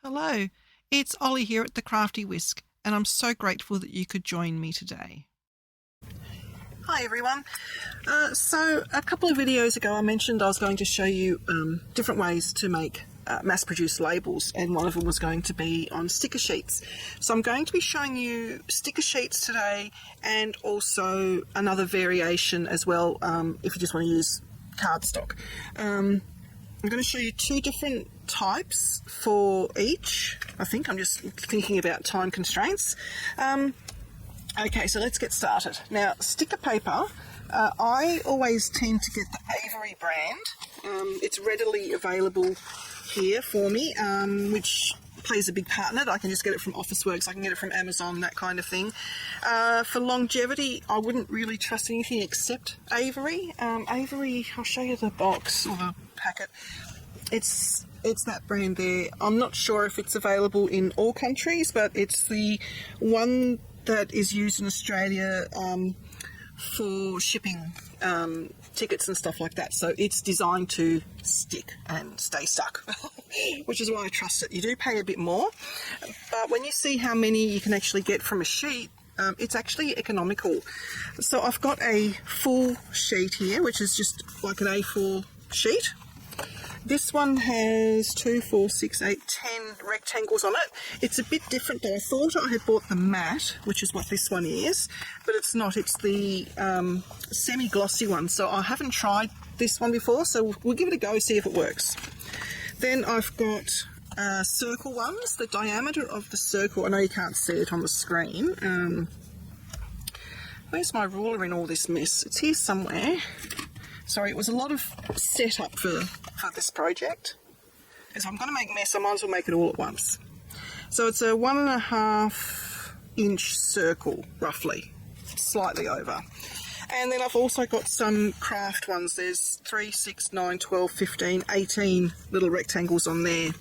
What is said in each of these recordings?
Hello, it's Ollie here at the Crafty Whisk, and I'm so grateful that you could join me today. Hi everyone. So a couple of videos ago I mentioned I was going to show you different ways to make mass-produced labels, and one of them was going to be on sticker sheets. So I'm going to be showing you sticker sheets today, and also another variation as well if you just want to use cardstock. I'm going to show you two different types for each. I think I'm just thinking about time constraints. Okay, so let's get started. Now, sticker paper, I always tend to get the Avery brand. It's readily available here for me, which plays a big part in it. I can just get it from Officeworks, I can get it from Amazon, that kind of thing. For longevity, I wouldn't really trust anything except Avery. Avery, I'll show you the box or the packet. It's that brand there. I'm not sure if it's available in all countries, but it's the one that is used in Australia for shipping tickets and stuff like that. So it's designed to stick and stay stuck, which is why I trust it. You do pay a bit more, but when you see how many you can actually get from a sheet, it's actually economical. So I've got a full sheet here, which is just like an A4 sheet. This one has 2, 4, 6, 8, 10 rectangles on it. It's a bit different though. I thought I had bought the matte, which is what this one is, but it's not. It's the semi-glossy one. So I haven't tried this one before, so we'll give it a go, see if it works. Then I've got circle ones. The diameter of the circle, I know you can't see it on the screen. Where's my ruler in all this mess? It's here somewhere. Sorry, it was a lot of setup for this project. If I'm going to make a mess, I might as well make it all at once. So it's a 1.5 inch circle, roughly, slightly over. And then I've also got some craft ones. There's 3, 6, 9, 12, 15, 18 little rectangles on there.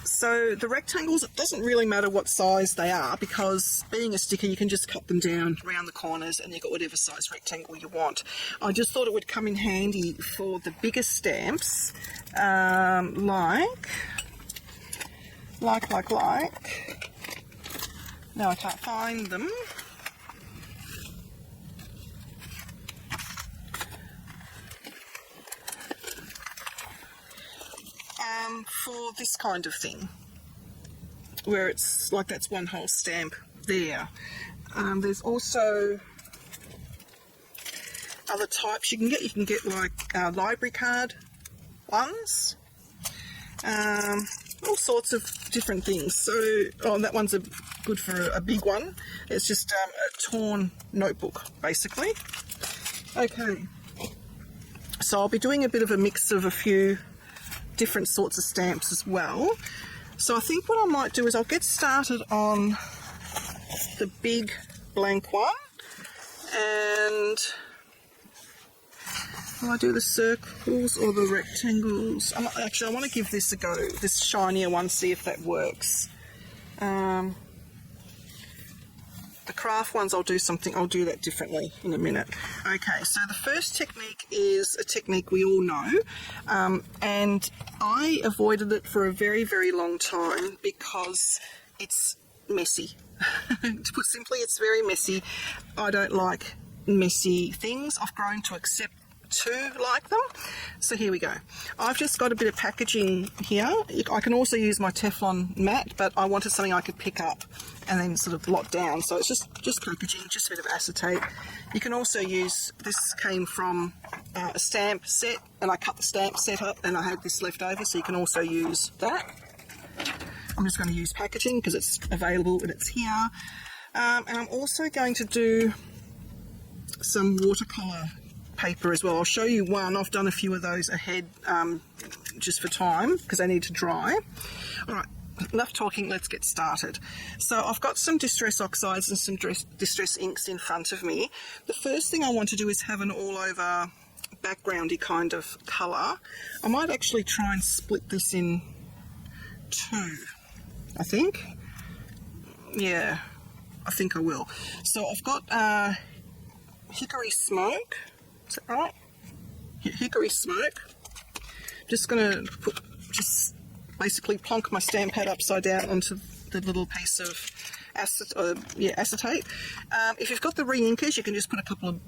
So the rectangles, it doesn't really matter what size they are, because being a sticker you can just cut them down around the corners and you've got whatever size rectangle you want. I just thought it would come in handy for the bigger stamps, like. Now I can't find them. For this kind of thing, where it's like that's one whole stamp there. There's also other types you can get. You can get like library card ones, all sorts of different things. So, that one's good for a big one. It's just a torn notebook, basically. Okay, so I'll be doing a bit of a mix of a few different sorts of stamps as well. So I think what I might do is I'll get started on the big blank one, and will I do the circles or the rectangles? Actually, I want to give this a go, this shinier one, see if that works. The craft ones, I'll do that differently in a minute. Okay, so the first technique is a technique we all know, and I avoided it for a very, very long time because it's messy. To put simply, it's very messy. I don't like messy things. I've grown to accept to like them. So here we go. I've just got a bit of packaging here. I can also use my Teflon mat, but I wanted something I could pick up and then sort of blot down. So it's just packaging, just a bit of acetate. You can also use, this came from a stamp set, and I cut the stamp set up and I had this left over, so you can also use that. I'm just going to use packaging because it's available and it's here. And I'm also going to do some watercolour paper as well. I'll show you one. I've done a few of those ahead just for time because they need to dry. Alright, enough talking, let's get started. So I've got some Distress Oxides and some Distress Inks in front of me. The first thing I want to do is have an all over backgroundy kind of colour. I might actually try and split this in two, I think. Yeah, I think I will. So I've got Hickory Smoke. Is that right? Hickory Smoke. Just going to put just basically plonk my stamp pad upside down onto the little piece of acetate. If you've got the re-inkers, you can just put a couple of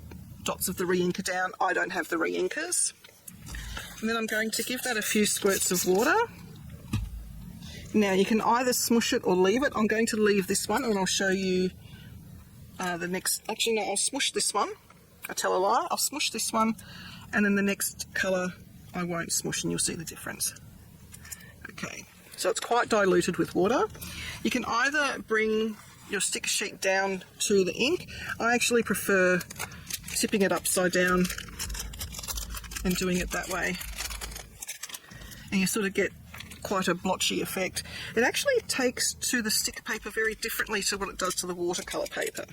dots of the re-inker down. I don't have the re-inkers. And then I'm going to give that a few squirts of water. Now you can either smush it or leave it. I'm going to leave this one and I'll show you the next. Actually no, I'll smush this one. I tell a lie, I'll smush this one and then the next colour I won't smush and you'll see the difference. Okay, so it's quite diluted with water. You can either bring your sticker sheet down to the ink. I actually prefer tipping it upside down and doing it that way. And you sort of get quite a blotchy effect. It actually takes to the sticker paper very differently to what it does to the watercolour paper,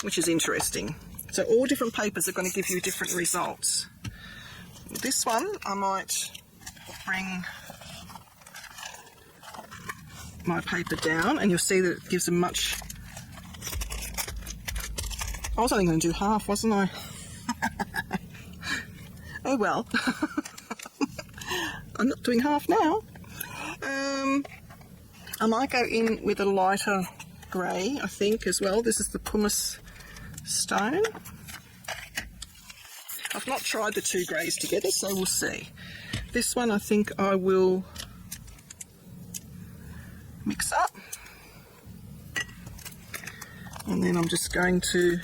which is interesting. So all different papers are going to give you different results. This one, I might bring my paper down and you'll see that it gives a much... I was only going to do half, wasn't I? Oh well. I'm not doing half now. I might go in with a lighter grey, I think, as well. This is the pumice stone. I've not tried the two greys together, so we'll see. This one I think I will mix up. And then I'm just going to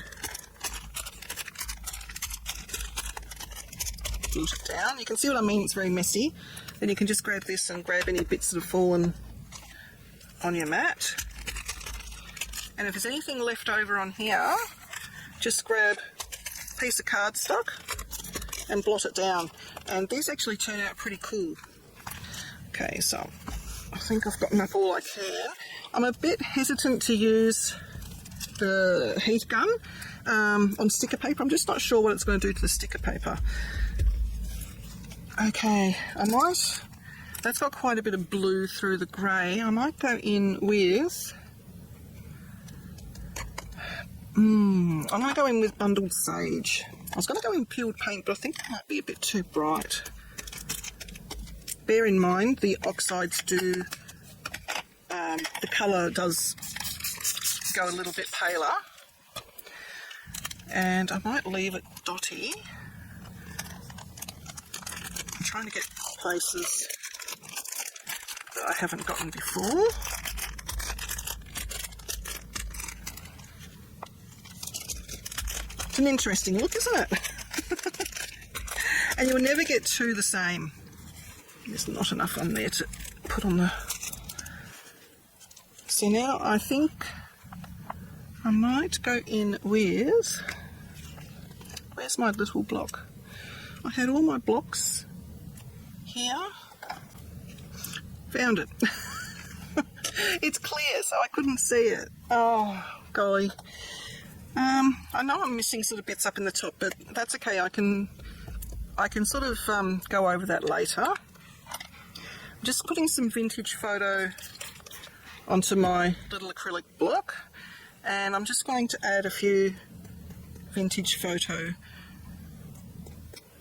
glue it down. You can see what I mean, it's very messy. Then you can just grab this and grab any bits that have fallen on your mat. And if there's anything left over on here, just grab a piece of cardstock and blot it down. And these actually turn out pretty cool. Okay, so I think I've gotten up all I can. I'm a bit hesitant to use the heat gun on sticker paper. I'm just not sure what it's going to do to the sticker paper. Okay, I might, that's got quite a bit of blue through the grey. I might go in with, I'm going to go in with bundled sage. I was going to go in peeled paint, but I think it might be a bit too bright. Bear in mind, the oxides do, the colour does go a little bit paler. And I might leave it dotty. I'm trying to get places that I haven't gotten before. It's an interesting look, isn't it? And you'll never get two the same. There's not enough on there to put on the... So now I think I might go in with... Where's my little block? I had all my blocks here. Found it. It's clear, so I couldn't see it. Oh, golly. I know I'm missing sort of bits up in the top, but that's okay. I can sort of go over that later. I'm just putting some vintage photo onto my little acrylic block, and I'm just going to add a few vintage photo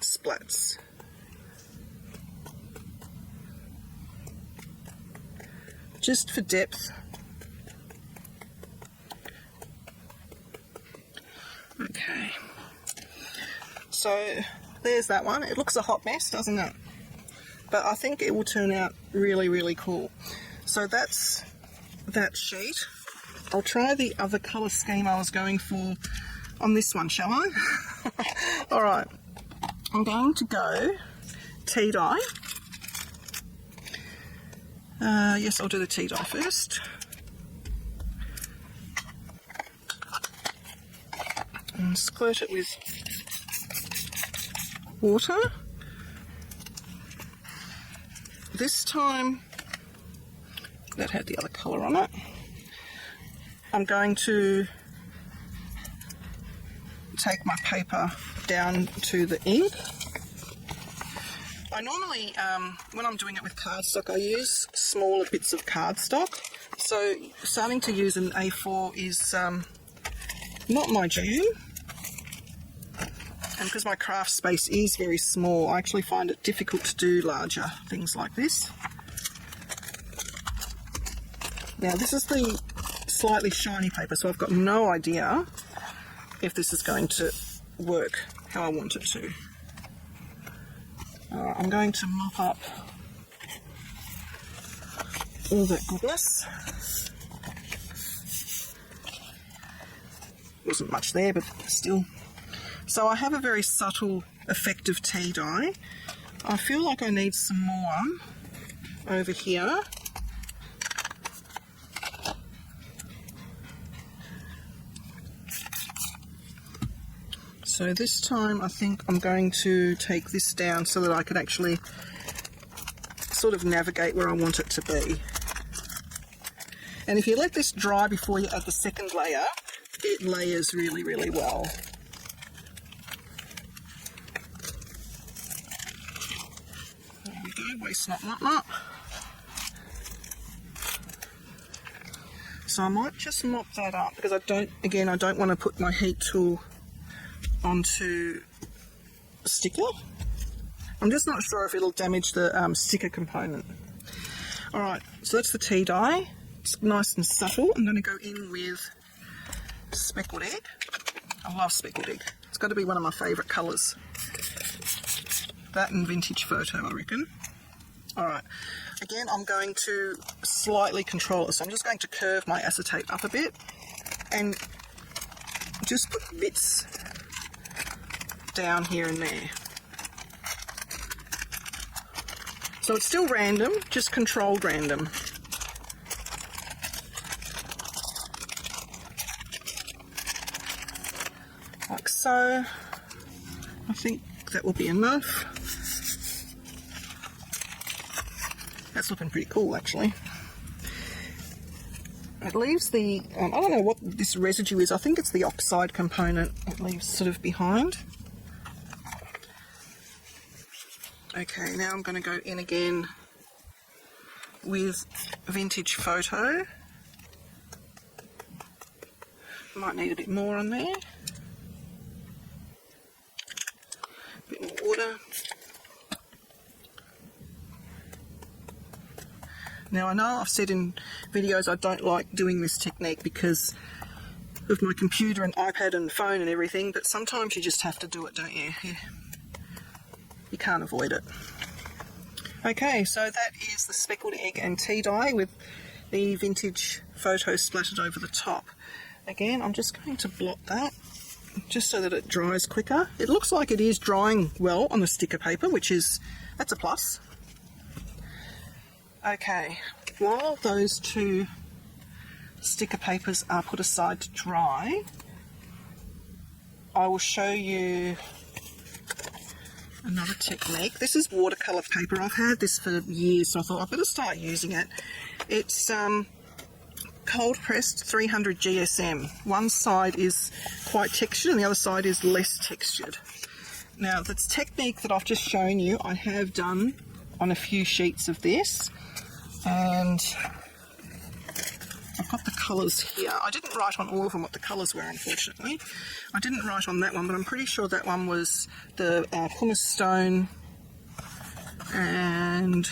splats. Just for depth. Okay, so there's that one. It looks a hot mess, doesn't it? But I think it will turn out really, really cool. So that's that sheet. I'll try the other colour scheme I was going for on this one, shall I? Alright, I'm going to go tea dye. Yes, I'll do the tea dye first. And squirt it with water. This time, that had the other colour on it, I'm going to take my paper down to the ink. I normally, when I'm doing it with cardstock, I use smaller bits of cardstock. So starting to use an A4 is not my jam. And because my craft space is very small, I actually find it difficult to do larger things like this. Now this is the slightly shiny paper, so I've got no idea if this is going to work how I want it to. Alright, I'm going to mop up all that goodness. Wasn't much there, but still. So I have a very subtle, effective tea dye. I feel like I need some more over here. So this time I think I'm going to take this down so that I can actually sort of navigate where I want it to be. And if you let this dry before you add the second layer, it layers really, really well. There we go, waste not, not, not. So I might just mop that up because I don't want to put my heat tool onto the sticker. I'm just not sure if it'll damage the sticker component. Alright, so that's the tea dye. It's nice and subtle. I'm going to go in with speckled egg. I love speckled egg. It's got to be one of my favourite colours. That and vintage photo, I reckon. Alright, again I'm going to slightly control it. So I'm just going to curve my acetate up a bit and just put bits down here and there. So it's still random, just controlled random. Like so. I think that will be enough. That's looking pretty cool actually. It leaves the, I don't know what this residue is, I think it's the oxide component it leaves sort of behind. Okay, now I'm going to go in again with vintage photo. Might need a bit more on there. A bit more water. Now I know I've said in videos I don't like doing this technique because of my computer and iPad and phone and everything, but sometimes you just have to do it, don't you? You can't avoid it. Okay, so that is the speckled egg and tea dye with the vintage photo splattered over the top. Again, I'm just going to blot that just so that it dries quicker. It looks like it is drying well on the sticker paper, that's a plus. Okay, while those two sticker papers are put aside to dry, I will show you another technique. This is watercolour paper. I've had this for years, so I thought I'd better start using it. It's cold pressed 300 GSM. One side is quite textured and the other side is less textured. Now, this technique that I've just shown you, I have done on a few sheets of this, and I've got the colours here. I didn't write on all of them what the colours were, unfortunately. I didn't write on that one, but I'm pretty sure that one was the pumice stone, and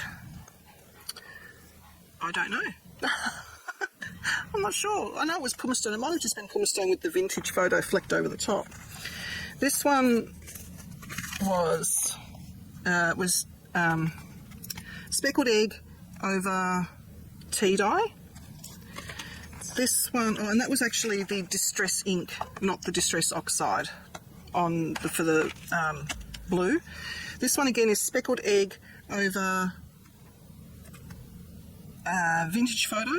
I don't know. I'm not sure. I know it was pumice stone. It might have just been pumice stone with the vintage photo flecked over the top. This one was speckled egg over tea dye. This one, and that was actually the distress ink, not the distress oxide for the blue. This one again is speckled egg over vintage photo,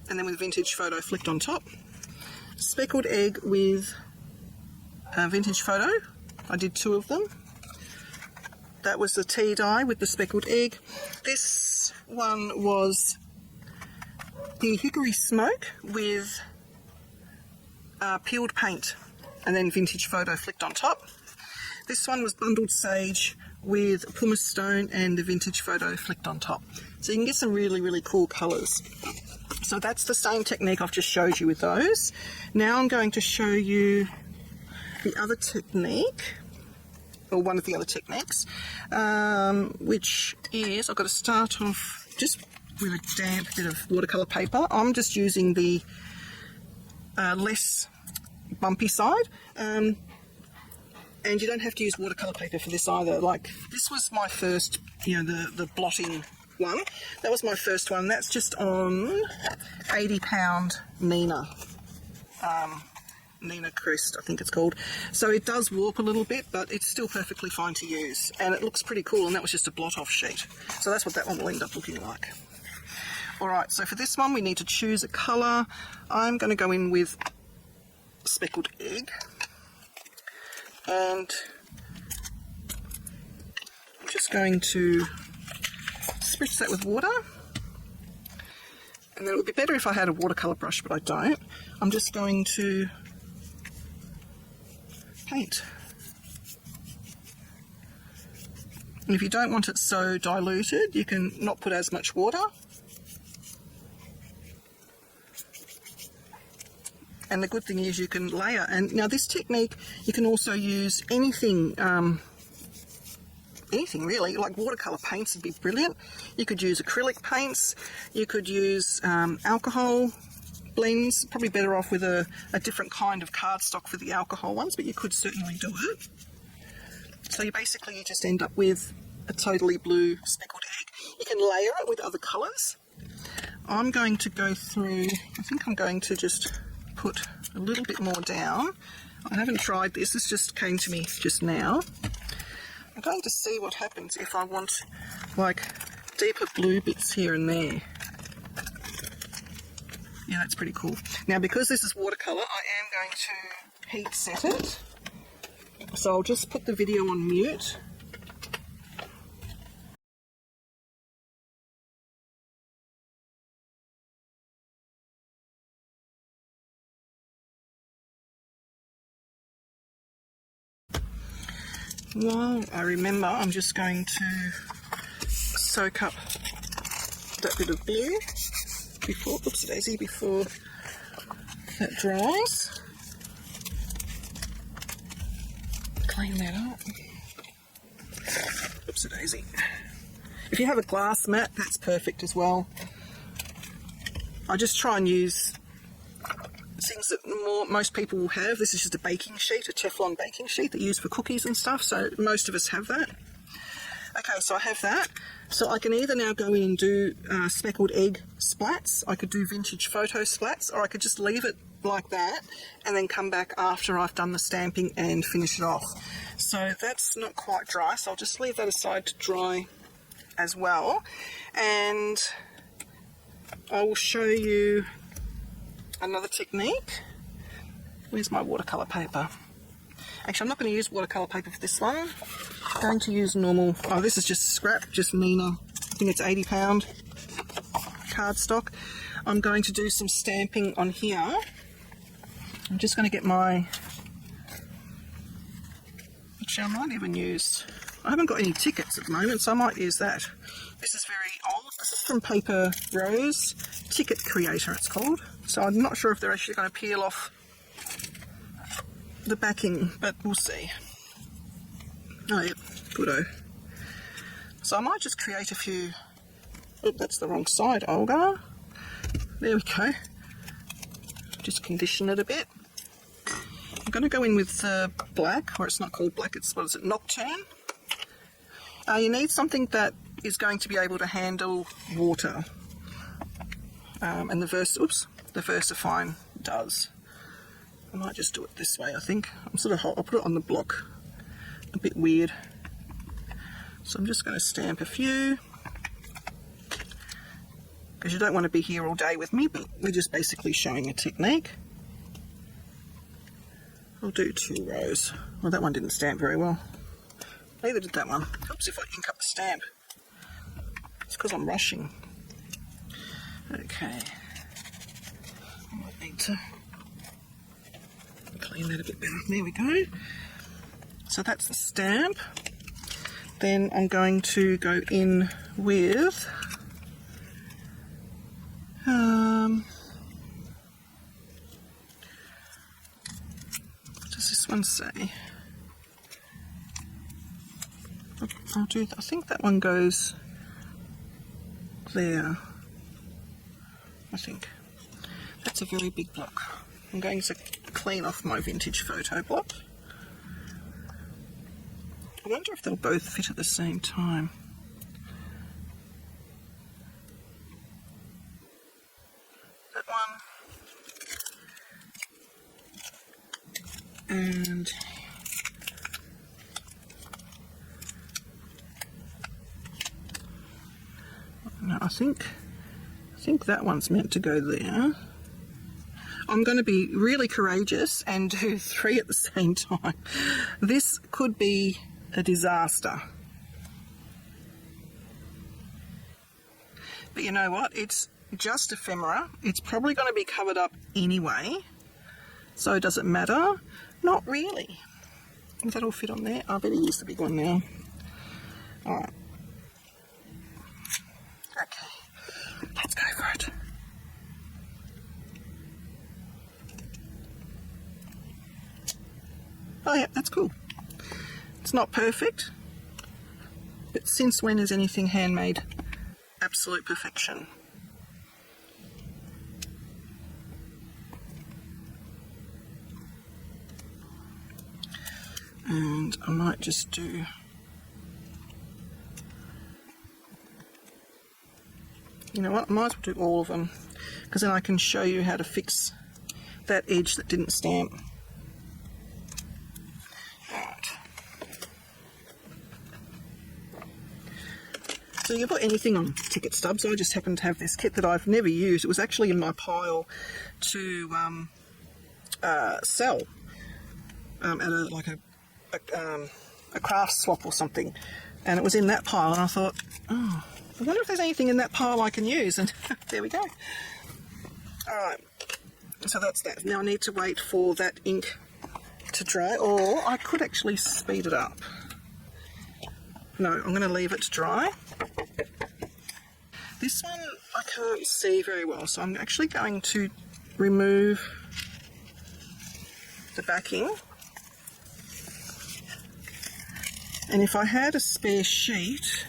and then with vintage photo flicked on top. Speckled egg with vintage photo. I did two of them. That was the tea dye with the speckled egg. This one was the hickory smoke with peeled paint and then vintage photo flicked on top. This one was bundled sage with pumice stone and the vintage photo flicked on top. So you can get some really, really cool colours. So that's the same technique I've just showed you with those. Now I'm going to show you the other technique, or one of the other techniques, which is, I've got to start off just with a damp bit of watercolour paper. I'm just using the less bumpy side, and you don't have to use watercolour paper for this either. Like, this was my first, you know, the blotting one. That was my first one. That's just on 80-pound Nina. Nina Crest, I think it's called. So it does warp a little bit, but it's still perfectly fine to use. And it looks pretty cool, and that was just a blot-off sheet. So that's what that one will end up looking like. Alright, so for this one we need to choose a colour. I'm going to go in with Speckled Egg. And I'm just going to spritz that with water. And then it would be better if I had a watercolour brush, but I don't. I'm just going to paint. And if you don't want it so diluted, you can not put as much water. And the good thing is you can layer. And now this technique, you can also use anything, anything really, like watercolour paints would be brilliant. You could use acrylic paints, you could use alcohol blends, probably better off with a different kind of cardstock for the alcohol ones, but you could certainly do it. So you basically just end up with a totally blue speckled egg. You can layer it with other colours. I'm going to go through, I think I'm going to just put a little bit more down. I haven't tried this, this just came to me just now. I'm going to see what happens if I want like deeper blue bits here and there. Yeah, that's pretty cool. Now because this is watercolour, I am going to heat set it. So I'll just put the video on mute. While I remember, I'm just going to soak up that bit of blue before, oops-a-daisy, before that dries. Clean that up. Oops-a-daisy. If you have a glass mat, that's perfect as well. I just try and use things that most people will have. This is just a baking sheet, a Teflon baking sheet that you use for cookies and stuff, so most of us have that. Okay, so I have that. So I can either now go in and do speckled egg splats, I could do vintage photo splats, or I could just leave it like that and then come back after I've done the stamping and finish it off. So that's not quite dry, so I'll just leave that aside to dry as well. And I will show you another technique. Where's my watercolour paper? Actually, I'm not going to use watercolour paper for this one. I'm going to use normal, oh, this is just scrap, just Nina, I think it's 80-pound cardstock. I'm going to do some stamping on here. I'm just going to get my, which I might even use, I haven't got any tickets at the moment, so I might use that. This is very old. This is from Paper Rose, Ticket Creator it's called. So I'm not sure if they're actually going to peel off the backing, but we'll see. Oh yep, goodo. So I might just create a few, oh that's the wrong side, Olga. There we go. Just condition it a bit. I'm going to go in with black, or it's not called black, it's, what is it, Nocturne. You need something that is going to be able to handle water. And the VersaFine does. I might just do it this way, I think. I'll put it on the block. A bit weird. So I'm just going to stamp a few. Because you don't want to be here all day with me, but we're just basically showing a technique. I'll do 2 rows. Well, that one didn't stamp very well. Neither did that one. Oops, if I ink up the stamp. It's because I'm rushing. Okay. I might need to clean that a bit better. There we go. So that's the stamp. Then I'm going to go in with what does this one say? I think that one goes there. I think. That's a very big block. I'm going to clean off my vintage photo block. I wonder if they'll both fit at the same time. That one. And no, I think that one's meant to go there. I'm going to be really courageous and do 3 at the same time. This could be a disaster. But you know what? It's just ephemera. It's probably going to be covered up anyway. So does it matter? Not really. Does that all fit on there? I better use the big one now. Alright. Okay. Let's go for it. Oh yeah, that's cool. It's not perfect, but since when is anything handmade absolute perfection? And I might just do you know what, I might as well do all of them, because then I can show you how to fix that edge that didn't stamp. So you can put anything on ticket stubs. I just happen to have this kit that I've never used. It was actually in my pile to sell at a craft swap or something, and it was in that pile, and I thought, oh, I wonder if there's anything in that pile I can use, and there we go. Alright, so that's that. Now I need to wait for that ink to dry, or I could actually speed it up. No, I'm going to leave it to dry. This one I can't see very well, so I'm actually going to remove the backing. And if I had a spare sheet,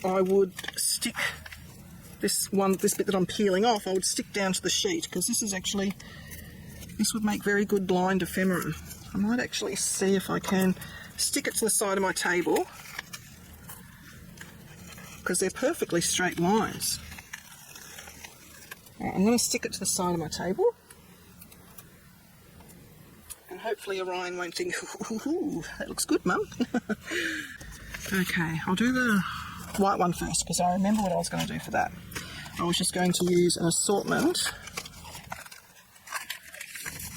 I would stick this bit that I'm peeling off, I would stick down to the sheet, because this would make very good lined ephemera. I might actually see if I can stick it to the side of my table, because they're perfectly straight lines. Right, I'm going to stick it to the side of my table, and hopefully Orion won't think, ooh, that looks good, Mum. Okay, I'll do the white one first, because I remember what I was going to do for that. I was just going to use an assortment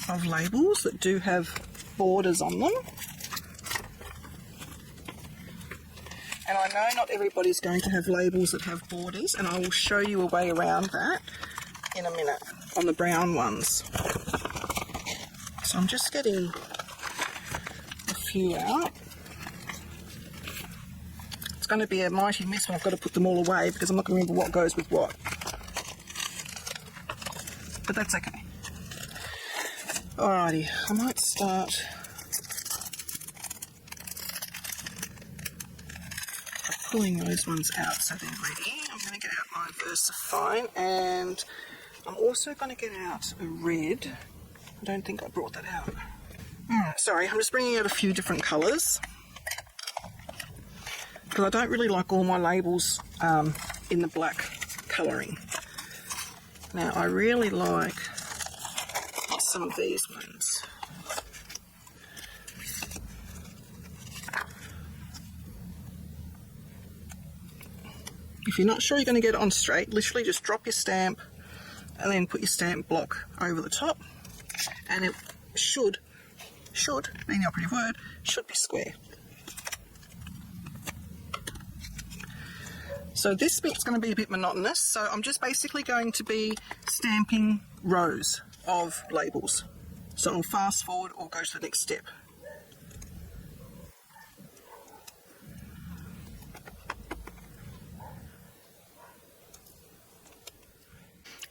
of labels that do have borders on them. And I know not everybody's going to have labels that have borders, and I will show you a way around that in a minute on the brown ones. So I'm just getting a few out. It's going to be a mighty mess when I've got to put them all away, because I'm not going to remember what goes with what. But that's okay. Alrighty, I might start pulling those ones out so they're ready. I'm going to get out my VersaFine, and I'm also going to get out a red. I don't think I brought that out. Sorry, I'm just bringing out a few different colours, because I don't really like all my labels in the black colouring. Now I really like some of these ones. If you're not sure you're going to get it on straight, literally just drop your stamp and then put your stamp block over the top, and it should, being the operative word, should be square. So this bit's going to be a bit monotonous, so I'm just basically going to be stamping rows of labels. So I'll fast forward or go to the next step.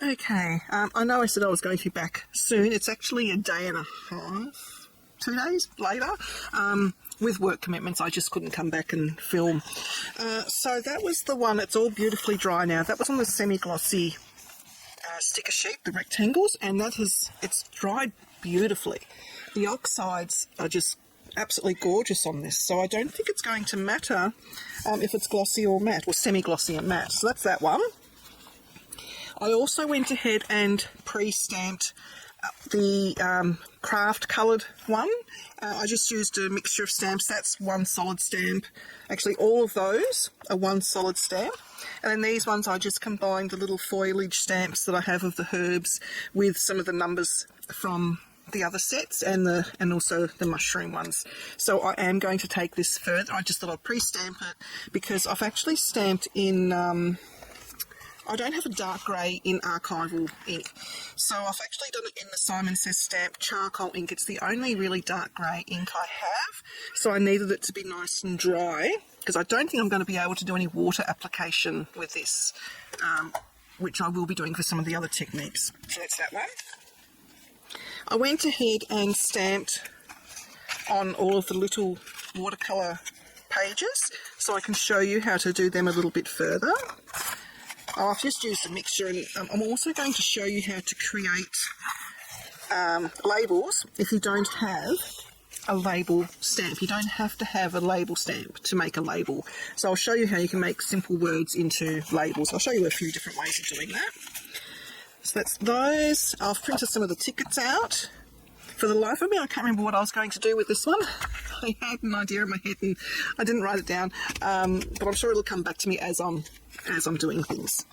Okay, I know I said I was going to be back soon. It's actually a day and a half, 2 days later. with work commitments, I just couldn't come back and film. So that was the one. It's all beautifully dry now. That was on the semi-glossy sticker sheet, the rectangles, and it's dried beautifully. The oxides are just absolutely gorgeous on this, so I don't think it's going to matter if it's glossy or matte, or semi-glossy and matte. So that's that one. I also went ahead and pre-stamped the craft coloured one. I just used a mixture of stamps. That's one solid stamp. Actually, all of those are one solid stamp. And then these ones, I just combined the little foliage stamps that I have of the herbs with some of the numbers from the other sets and also the mushroom ones. So I am going to take this further. I just thought I'd pre-stamp it because I've actually stamped in... I don't have a dark grey in archival ink, so I've actually done it in the Simon Says Stamp charcoal ink. It's the only really dark grey ink I have, so I needed it to be nice and dry because I don't think I'm going to be able to do any water application with this, which I will be doing for some of the other techniques. So that's that one. I went ahead and stamped on all of the little watercolour pages so I can show you how to do them a little bit further. I've just used a mixture, and I'm also going to show you how to create labels if you don't have a label stamp. You don't have to have a label stamp to make a label. So I'll show you how you can make simple words into labels. I'll show you a few different ways of doing that. So that's those. I've printed some of the tickets out. For the life of me, I can't remember what I was going to do with this one. I had an idea in my head and I didn't write it down, but I'm sure it'll come back to me as I'm doing things.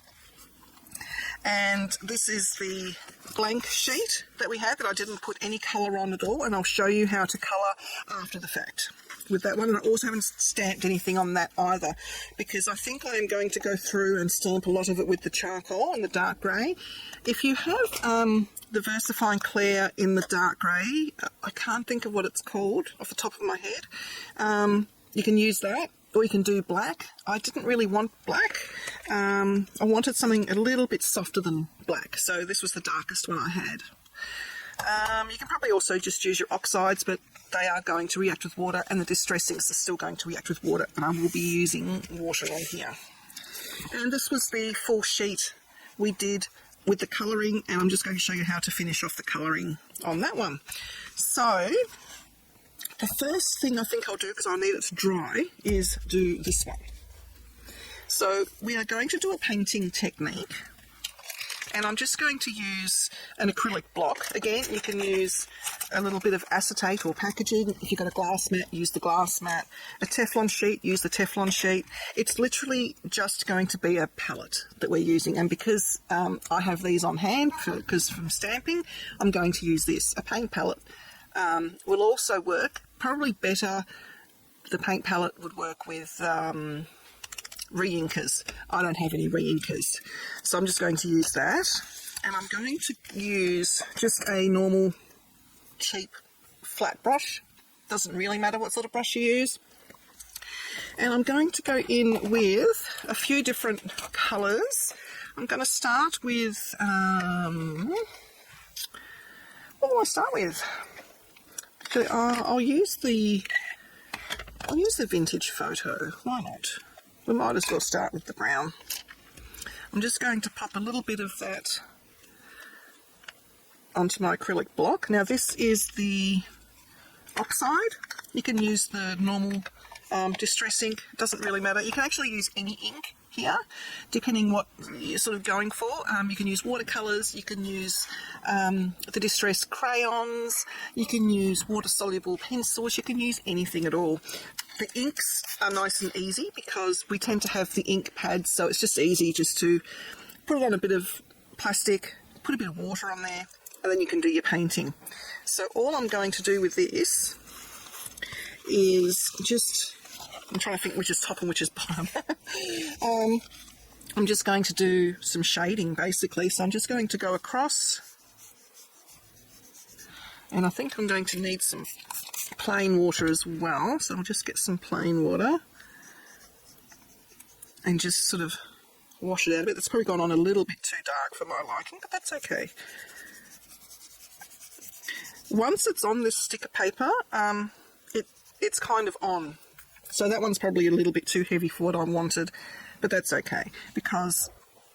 And this is the blank sheet that we had that I didn't put any colour on at all, and I'll show you how to colour after the fact with that one. And I also haven't stamped anything on that either, because I think I am going to go through and stamp a lot of it with the charcoal and the dark grey. If you have the VersaFine Clear in the dark grey, I can't think of what it's called off the top of my head, you can use that, or you can do black. I didn't really want black. I wanted something a little bit softer than black, so this was the darkest one I had. You can probably also just use your oxides, but they are going to react with water, and the Distress inks are still going to react with water, and I will be using water on here. And this was the full sheet we did with the colouring, and I'm just going to show you how to finish off the colouring on that one. So the first thing I think I'll do, because I'll need it to dry, is do this one. So we are going to do a painting technique, and I'm just going to use an acrylic block. Again, you can use a little bit of acetate or packaging. If you've got a glass mat, use the glass mat. A Teflon sheet, use the Teflon sheet. It's literally just going to be a palette that we're using, and because I have these on hand, because from stamping, I'm going to use this. A paint palette will also work, probably better. The paint palette would work with re-inkers. I don't have any re-inkers, so I'm just going to use that, and I'm going to use just a normal cheap flat brush. Doesn't really matter what sort of brush you use. And I'm going to go in with a few different colours. I'm going to start with what do I start with? Okay, I'll use the vintage photo. Why not? We might as well start with the brown. I'm just going to pop a little bit of that onto my acrylic block. Now this is the oxide. You can use the normal Distress ink. It doesn't really matter. You can actually use any ink here, depending what you're sort of going for. You can use watercolours, you can use the Distress crayons, you can use water-soluble pencils, you can use anything at all. The inks are nice and easy because we tend to have the ink pads, so it's just easy just to put it on a bit of plastic, put a bit of water on there, and then you can do your painting. So all I'm going to do with this is just, I'm trying to think which is top and which is bottom. I'm just going to do some shading basically, so I'm just going to go across, and I think I'm going to need some plain water as well, so I'll just get some plain water and just sort of wash it out a bit. It's probably gone on a little bit too dark for my liking, but that's okay. Once it's on this sticker paper, it's kind of on. So that one's probably a little bit too heavy for what I wanted, but that's okay because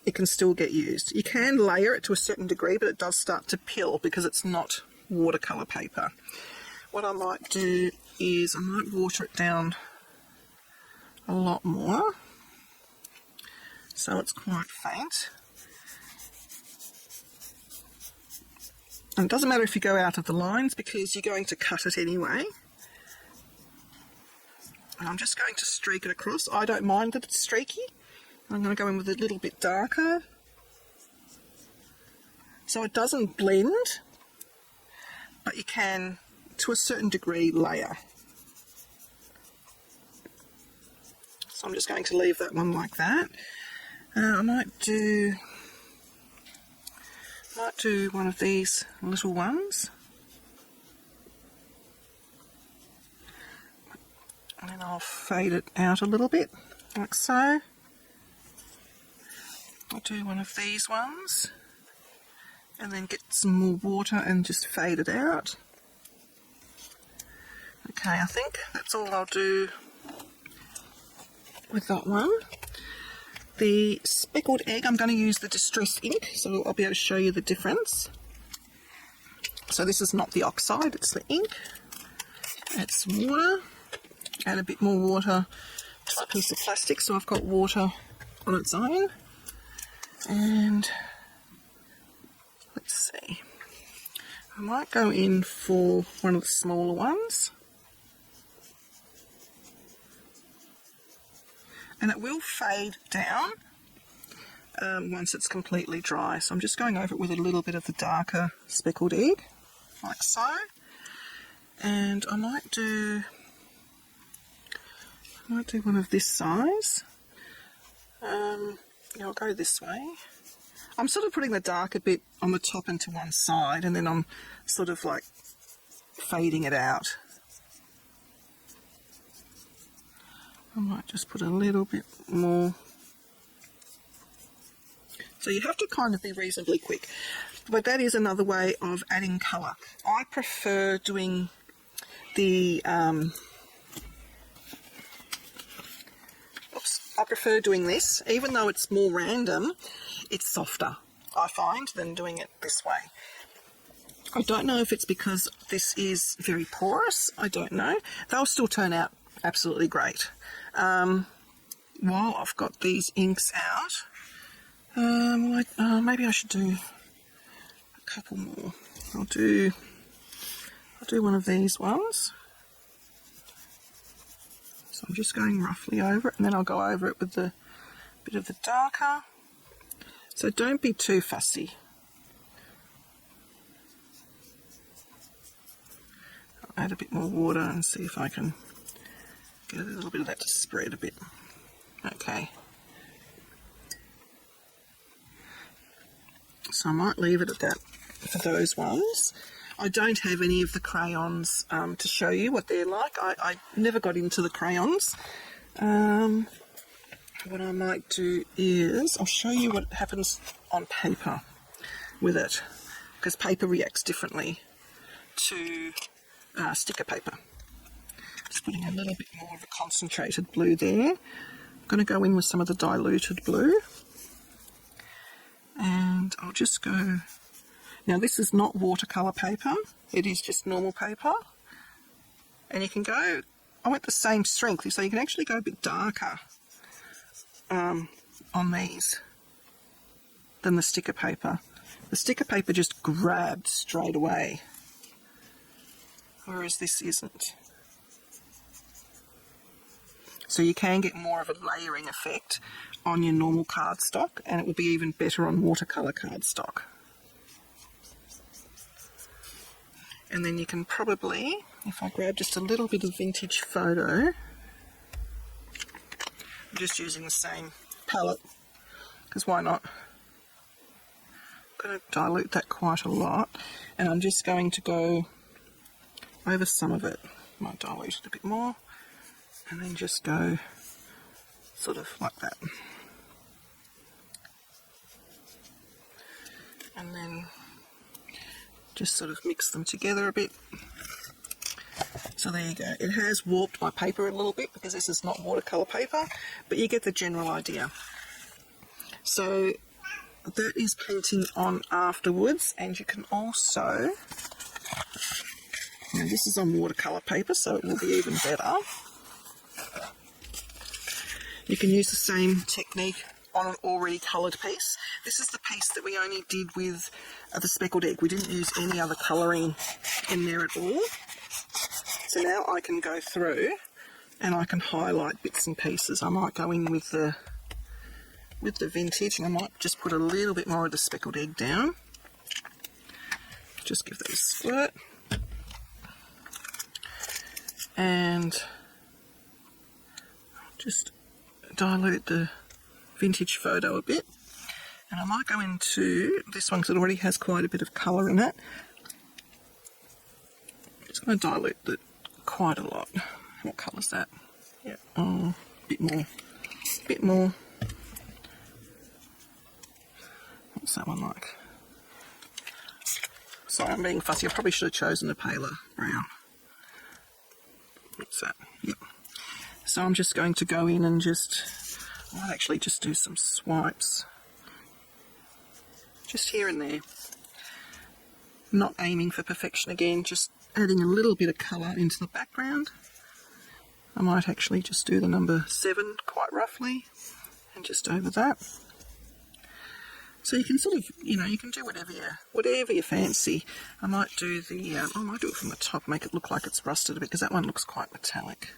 it can still get used. You can layer it to a certain degree, but it does start to pill because it's not watercolour paper. What I might do is I might water it down a lot more so it's quite faint. And it doesn't matter if you go out of the lines because you're going to cut it anyway. And I'm just going to streak it across. I don't mind that it's streaky. I'm going to go in with a little bit darker so it doesn't blend, but you can, to a certain degree, layer. So I'm just going to leave that one like that. I might do one of these little ones. And then I'll fade it out a little bit, like so. I'll do one of these ones, and then get some more water and just fade it out. Okay, I think that's all I'll do with that one. The speckled egg, I'm going to use the distress ink, so I'll be able to show you the difference. So this is not the oxide, it's the ink. Add some water, add a bit more water to the piece of plastic so I've got water on its own. And let's see, I might go in for one of the smaller ones. And it will fade down once it's completely dry. So I'm just going over it with a little bit of the darker speckled egg, like so. And I might do one of this size. Yeah, I'll go this way. I'm sort of putting the darker bit on the top and to one side, and then I'm sort of like fading it out. I might just put a little bit more. So you have to kind of be reasonably quick. But that is another way of adding colour. I prefer doing the I prefer doing this, even though it's more random, it's softer, I find, than doing it this way. I don't know if it's because this is very porous, I don't know. They'll still turn out absolutely great. While I've got these inks out, maybe I should do a couple more. I'll do one of these ones. So I'm just going roughly over it, and then I'll go over it with a bit of the darker. So don't be too fussy. I'll add a bit more water and see if I can get a little bit of that to spread a bit. Okay. So I might leave it at that for those ones. I don't have any of the crayons to show you what they're like. I never got into the crayons. What I might do is I'll show you what happens on paper with it, because paper reacts differently to sticker paper. Just putting a little bit more of a concentrated blue there. I'm going to go in with some of the diluted blue. And I'll just go... Now this is not watercolour paper, it is just normal paper. And you can go, I went the same strength, so you can actually go a bit darker on these than the sticker paper. The sticker paper just grabbed straight away, whereas this isn't. So you can get more of a layering effect on your normal cardstock, and it will be even better on watercolour cardstock. And then you can probably, if I grab just a little bit of vintage photo, I'm just using the same palette, because why not? I'm going to dilute that quite a lot, and I'm just going to go over some of it. Might dilute it a bit more, and then just go sort of like that. And then just sort of mix them together a bit. So there you go. It has warped my paper a little bit because this is not watercolour paper, but you get the general idea. So that is painting on afterwards, and you can also, now this is on watercolour paper, so it will be even better. You can use the same technique on an already coloured piece. This is the piece that we only did with the speckled egg. We didn't use any other colouring in there at all. So now I can go through and I can highlight bits and pieces. I might go in with the vintage, and I might just put a little bit more of the speckled egg down. Just give that a squirt. And just dilute the vintage photo a bit. And I might go into this one because it already has quite a bit of colour in it. Just going to dilute it quite a lot. What colour's that? Yeah, oh, a bit more. A bit more. What's that one like? Sorry, I'm being fussy. I probably should have chosen a paler brown. What's that? Yep. So I'm just going to go in and I might actually just do some swipes. Just here and there. Not aiming for perfection again, just adding a little bit of colour into the background. I might actually just do the number 7 quite roughly, and just over that. So you can sort of, you can do whatever you fancy. I might do I might do it from the top, make it look like it's rusted a bit, because that one looks quite metallic.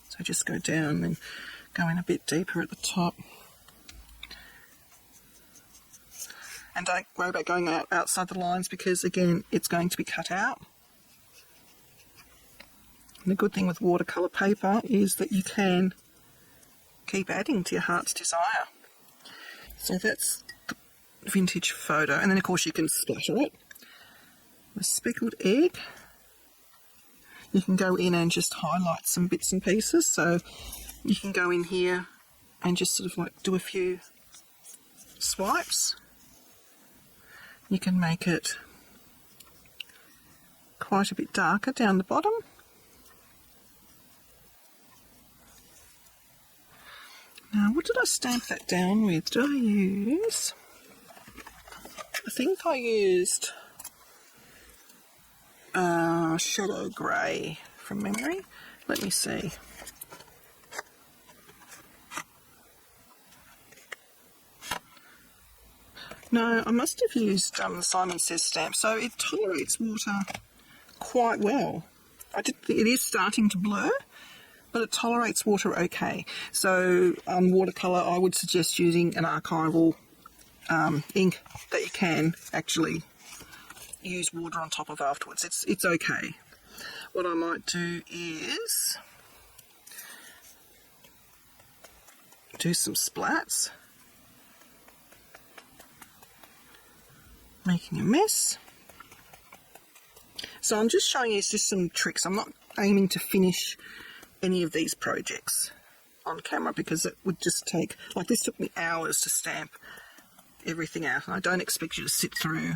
So just go down and go in a bit deeper at the top. And don't worry about going outside the lines, because again, it's going to be cut out. And the good thing with watercolour paper is that you can keep adding to your heart's desire. So that's the vintage photo, and then of course you can splatter it. The speckled egg, you can go in and just highlight some bits and pieces. So you can go in here and just sort of like do a few swipes. You can make it quite a bit darker down the bottom. Now, what did I stamp that down with? Did I use? I think I used shadow grey from memory. Let me see. No, I must have used Simon Says stamp, so it tolerates water quite well. I did think it is starting to blur, but it tolerates water okay. So watercolour, I would suggest using an archival ink that you can actually use water on top of afterwards. It's okay. What I might do is do some splats, making a mess. So I'm just showing you just some tricks. I'm not aiming to finish any of these projects on camera, because it would just take, like this took me hours to stamp everything out, and I don't expect you to sit through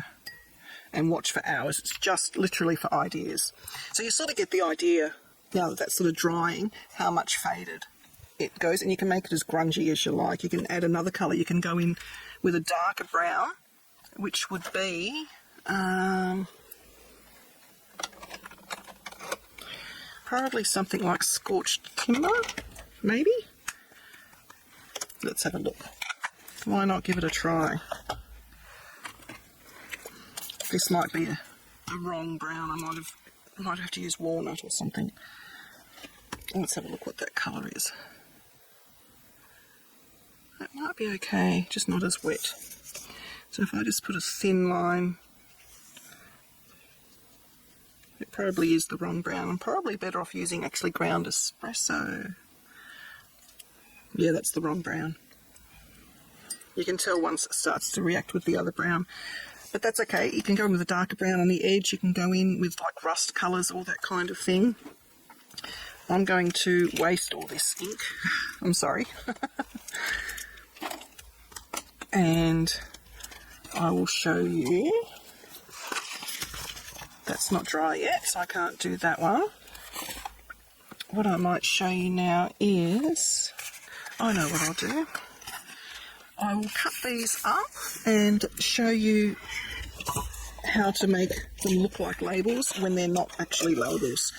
and watch for hours. It's just literally for ideas. So you sort of get the idea, now that that's sort of drying, how much faded it goes, and you can make it as grungy as you like. You can add another colour. You can go in with a darker brown, which would be probably something like scorched timber, maybe? Let's have a look. Why not give it a try? This might be a wrong brown. I might have to use walnut or something. Let's have a look what that colour is. That might be okay, just not as wet. So if I just put a thin line, it probably is the wrong brown. I'm probably better off using actually ground espresso. Yeah, that's the wrong brown. You can tell once it starts to react with the other brown. But that's okay. You can go in with a darker brown on the edge. You can go in with like rust colours, all that kind of thing. I'm going to waste all this ink. I'm sorry. And I will show you That's not dry yet, so I can't do that one. What I might show you now is, I know what I'll do. I will cut these up and show you how to make them look like labels when they're not actually labels,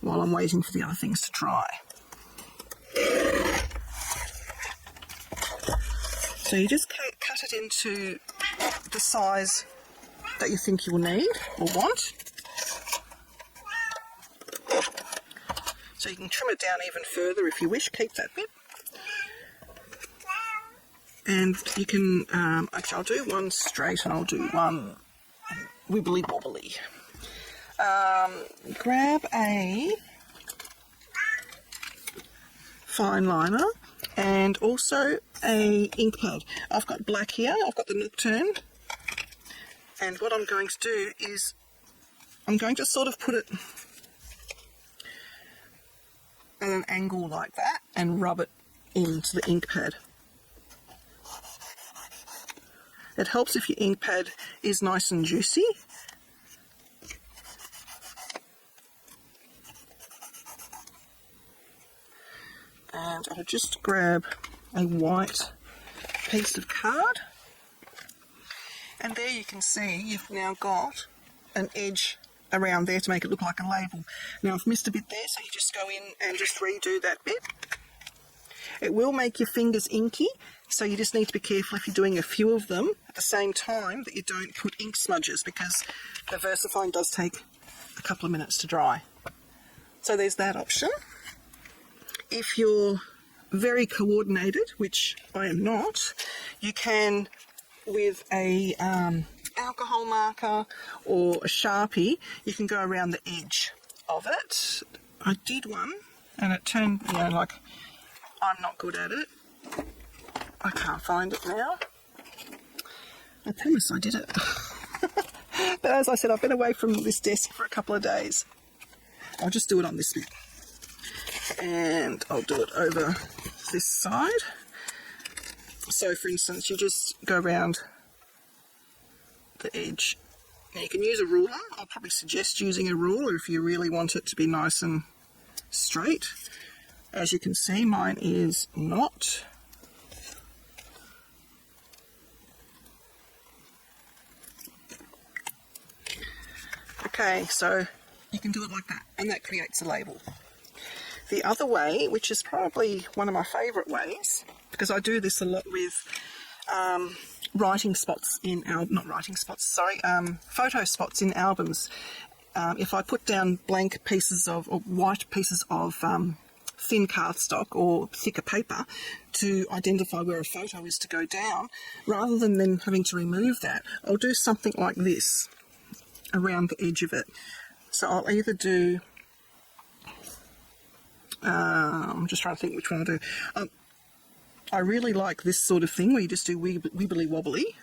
while I'm waiting for the other things to dry. So you just cut it into the size that you think you'll need or want. So you can trim it down even further if you wish, keep that bit. And you can, actually I'll do one straight and I'll do one wibbly wobbly. Grab a fine liner and also a ink pad. I've got black here, I've got the Nocturne. And what I'm going to do is I'm going to sort of put it at an angle like that and rub it into the ink pad. It helps if your ink pad is nice and juicy. And I'll just grab a white piece of card. And there you can see you've now got an edge around there to make it look like a label. Now I've missed a bit there, so you just go in and just redo that bit. It will make your fingers inky, so you just need to be careful if you're doing a few of them at the same time that you don't put ink smudges, because the VersaFine does take a couple of minutes to dry. So there's that option. If you're very coordinated, which I am not, you can, with a alcohol marker or a Sharpie, you can go around the edge of it. I did one and it turned, you know, like, I'm not good at it. I can't find it now. I promise I did it. But as I said, I've been away from this desk for a couple of days. I'll just do it on this bit. And I'll do it over this side. So for instance, you just go around the edge. Now you can use a ruler. I'll probably suggest using a ruler if you really want it to be nice and straight. As you can see, mine is not. Okay, so you can do it like that, and that creates a label. The other way, which is probably one of my favourite ways, because I do this a lot with writing spots in photo spots in albums. If I put down blank pieces of, or white pieces of thin cardstock or thicker paper to identify where a photo is to go down, rather than then having to remove that, I'll do something like this around the edge of it. So I'll either do, I'm just trying to think which one I'll do. I really like this sort of thing where you just do wibbly wobbly.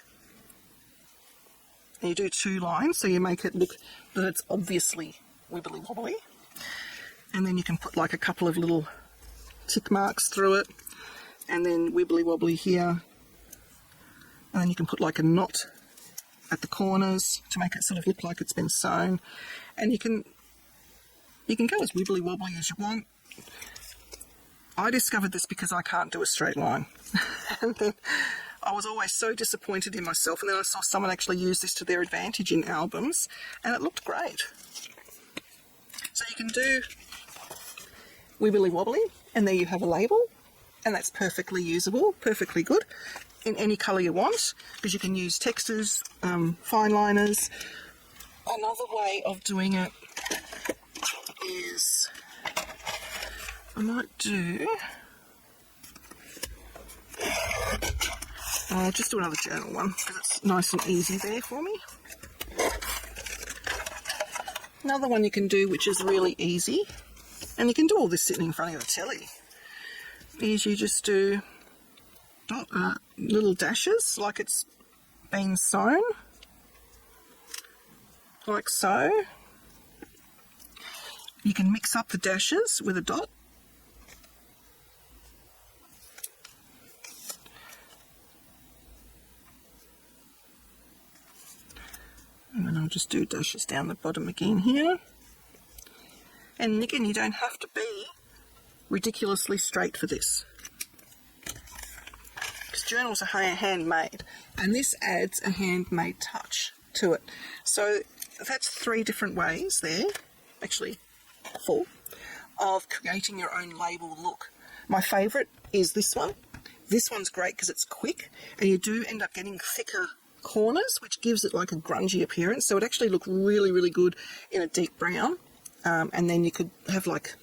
And you do 2 lines, so you make it look that it's obviously wibbly wobbly. And then you can put like a couple of little tick marks through it, and then wibbly wobbly here. And then you can put like a knot at the corners to make it sort of look like it's been sewn. And you can go as wibbly wobbly as you want. I discovered this because I can't do a straight line. And then I was always so disappointed in myself, and then I saw someone actually use this to their advantage in albums, and it looked great. So you can do wibbly wobbly, and there you have a label, and that's perfectly usable, perfectly good, in any colour you want, because you can use textures, fine liners. Another way of doing it is, I might do, I'll just do another journal one because it's nice and easy there for me. Another one you can do, which is really easy, and you can do all this sitting in front of the telly, is you just do little dashes like it's been sewn, like so. You can mix up the dashes with a dot. And then I'll I'll just do dashes down the bottom again here. And again, you don't have to be ridiculously straight for this, because journals are handmade, and this adds a handmade touch to it. So that's 3 different ways there, actually 4, of creating your own label look. My favourite is this one. This one's great because it's quick, and you do end up getting thicker corners, which gives it like a grungy appearance. So it actually look really, really good in a deep brown. And then you could have like,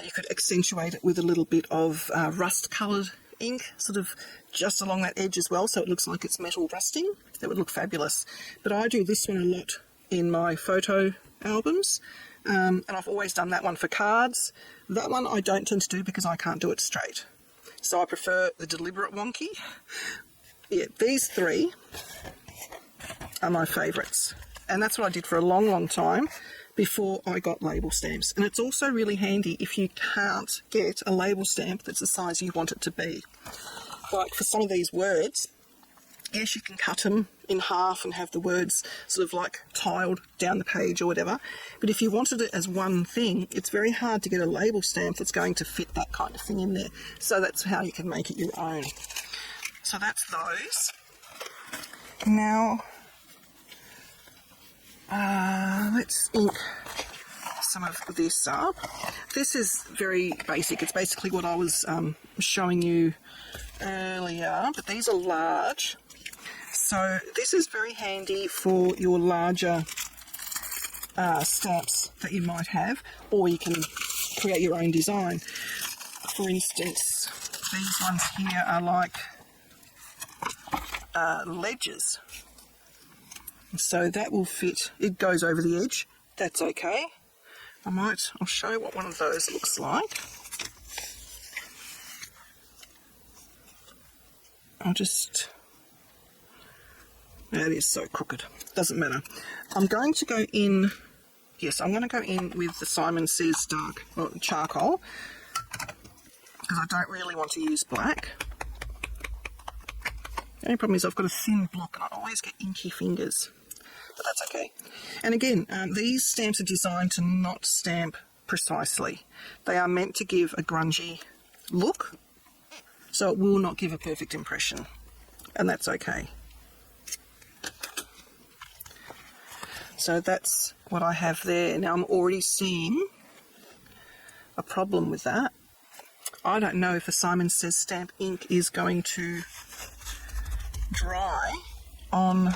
you could accentuate it with a little bit of rust-coloured ink, sort of just along that edge as well, so it looks like it's metal rusting. That would look fabulous. But I do this one a lot in my photo albums, and I've always done that one for cards. That one I don't tend to do because I can't do it straight. So I prefer the deliberate wonky. Yeah, these 3 are my favourites. And that's what I did for a long, long time before I got label stamps. And it's also really handy if you can't get a label stamp that's the size you want it to be. Like for some of these words, yes, you can cut them in half and have the words sort of like tiled down the page or whatever. But if you wanted it as one thing, it's very hard to get a label stamp that's going to fit that kind of thing in there. So that's how you can make it your own. So that's those. Now, let's ink some of this up. This is very basic. It's basically what I was showing you earlier, but these are large. So this is very handy for your larger stamps that you might have, or you can create your own design. For instance, these ones here are like ledgers. So that will fit, it goes over the edge, that's okay. I'll show you what one of those looks like. That is so crooked, doesn't matter. I'm going to go in, I'm going to go in with the Simon Says dark, or charcoal, because I don't really want to use black. The only problem is I've got a thin block and I always get inky fingers, but that's okay. And again, these stamps are designed to not stamp precisely. They are meant to give a grungy look, so it will not give a perfect impression, and that's okay. So that's what I have there. Now I'm already seeing a problem with that. I don't know if the Simon Says stamp ink is going to dry on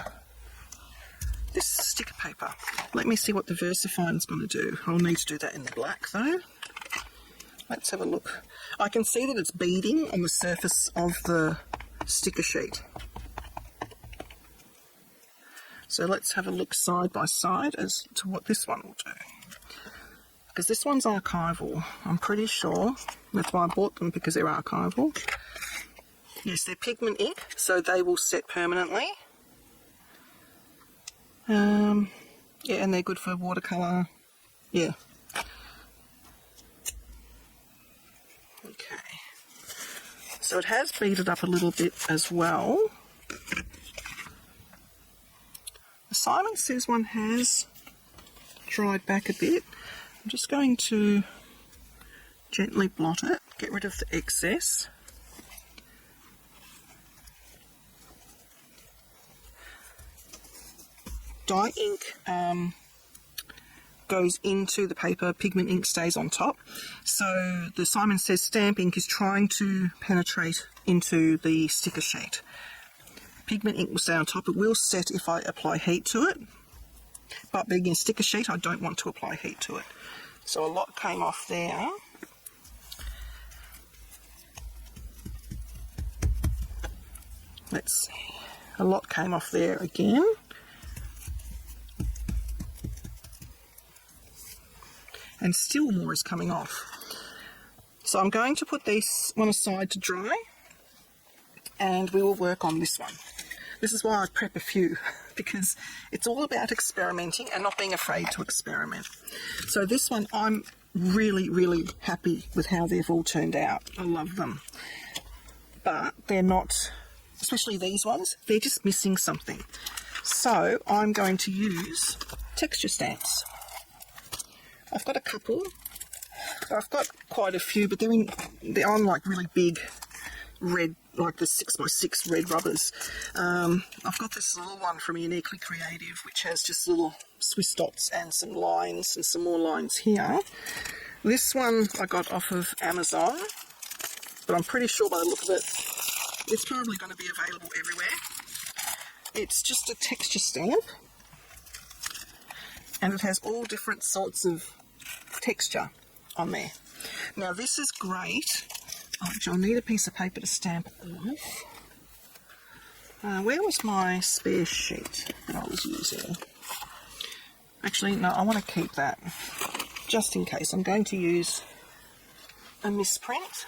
this sticker paper. Let me see what the VersaFine's going to do. I'll need to do that in the black though. Let's have a look. I can see that it's beading on the surface of the sticker sheet. So let's have a look side by side as to what this one will do. Because this one's archival, I'm pretty sure. That's why I bought them, because they're archival. Yes, they're pigment ink, so they will set permanently. Yeah, and they're good for watercolour. Yeah. Okay. So it has beaded up a little bit as well. The Simon Says one has dried back a bit. I'm just going to gently blot it, get rid of the excess. Dye ink goes into the paper, pigment ink stays on top. So the Simon Says stamp ink is trying to penetrate into the sticker sheet. Pigment ink will stay on top. It will set if I apply heat to it, but being a sticker sheet, I don't want to apply heat to it. So a lot came off there. Let's see, a lot came off there again. And still more is coming off. So I'm going to put this one aside to dry, and we will work on this one. This is why I prep a few, because it's all about experimenting and not being afraid to experiment. So this one, I'm really, really happy with how they've all turned out. I love them. But they're not, especially these ones, they're just missing something. So I'm going to use texture stamps. I've got a couple. I've got quite a few, but they're on like really big red, like the 6x6 red rubbers. I've got this little one from Uniquely Creative, which has just little Swiss dots and some lines and some more lines here. This one I got off of Amazon, but I'm pretty sure by the look of it, it's probably going to be available everywhere. It's just a texture stamp, and it has all different sorts of texture on there. Now this is great. I'll need a piece of paper to stamp it off. Where was my spare sheet that I was using? Actually, no, I want to keep that just in case. I'm going to use a misprint.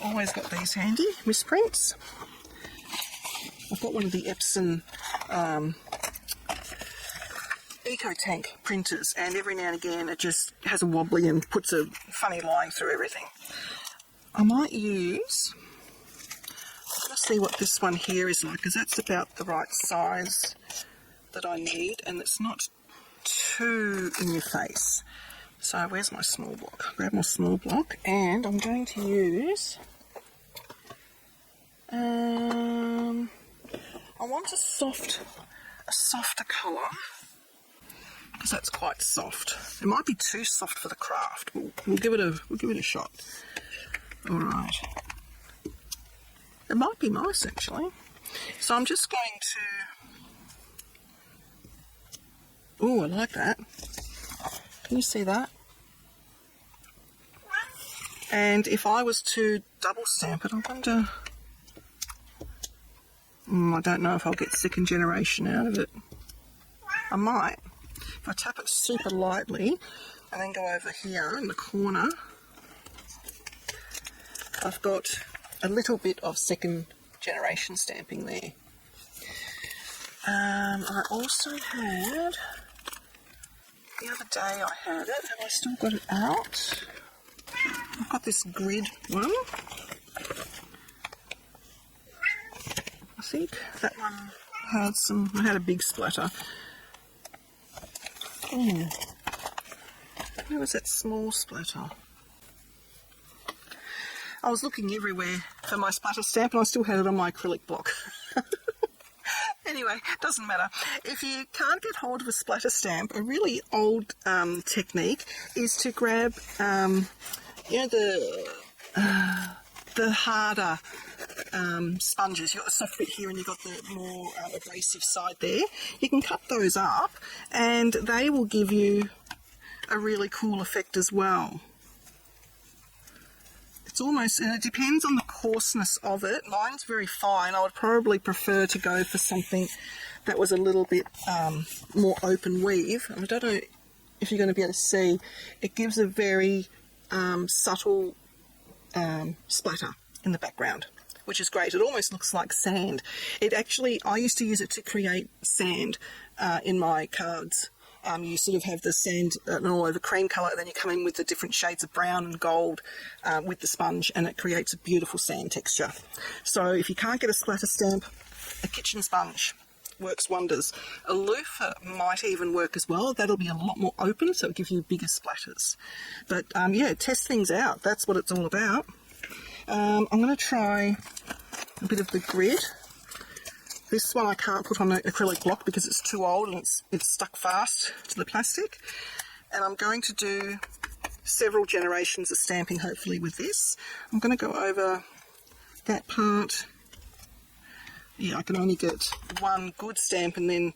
Always got these handy, misprints. I've got one of the Epson Eco Tank printers, and every now and again it just has a wobbly and puts a funny line through everything. I might use, let's see what this one here is like, because that's about the right size that I need, and it's not too in your face. So where's my small block? Grab my small block, and I'm going to use, I want a softer colour, because that's quite soft. It might be too soft for the craft. We'll give it a shot. All right. It might be nice actually. So I'm just going to. Oh, I like that. Can you see that? And if I was to double stamp it, I wonder. I don't know if I'll get second generation out of it. I might. If I tap it super lightly and then go over here in the corner, I've got a little bit of second generation stamping there. I also had, the other day I had it, have I still got it out? I've got this grid one. I think that one had I had a big splatter. Oh, where was that small splatter? I was looking everywhere for my splatter stamp and I still had it on my acrylic block. Anyway, doesn't matter. If you can't get hold of a splatter stamp, a really old technique is to grab, the harder sponges. You've got the soft bit here and you've got the more abrasive side there. You can cut those up and they will give you a really cool effect as well. It's almost, and it depends on the coarseness of it. Mine's very fine. I would probably prefer to go for something that was a little bit more open weave. I don't know if you're going to be able to see. It gives a very subtle splatter in the background, which is great. It almost looks like sand. It actually, I used to use it to create sand in my cards. You sort of have the sand all over cream colour, and then you come in with the different shades of brown and gold with the sponge, and it creates a beautiful sand texture. So if you can't get a splatter stamp, a kitchen sponge works wonders. A loofah might even work as well. That'll be a lot more open, so it gives you bigger splatters. But yeah, test things out. That's what it's all about. I'm going to try a bit of the grid. This one I can't put on an acrylic block because it's too old and it's stuck fast to the plastic. And I'm going to do several generations of stamping hopefully with this. I'm going to go over that part. Yeah, I can only get one good stamp and then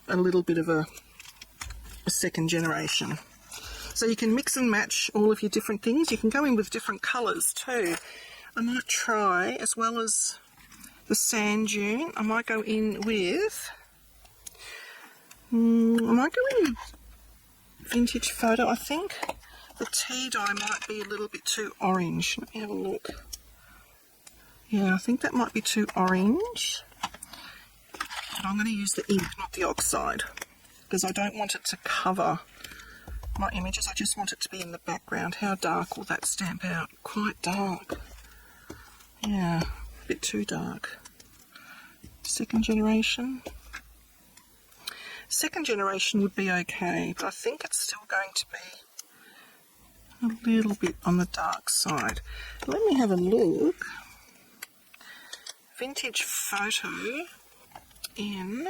a little bit of a second generation. So you can mix and match all of your different things. You can go in with different colours too. I might try, as well as the sand dune, I might go in with, vintage photo. I think the tea dye might be a little bit too orange. Let me have a look. Yeah, I think that might be too orange. But I'm going to use the ink, not the oxide, because I don't want it to cover my images. I just want it to be in the background. How dark will that stamp out? Quite dark. Yeah, a bit too dark. Just second generation. Second generation would be okay, but I think it's still going to be a little bit on the dark side. Let me have a look. Vintage photo in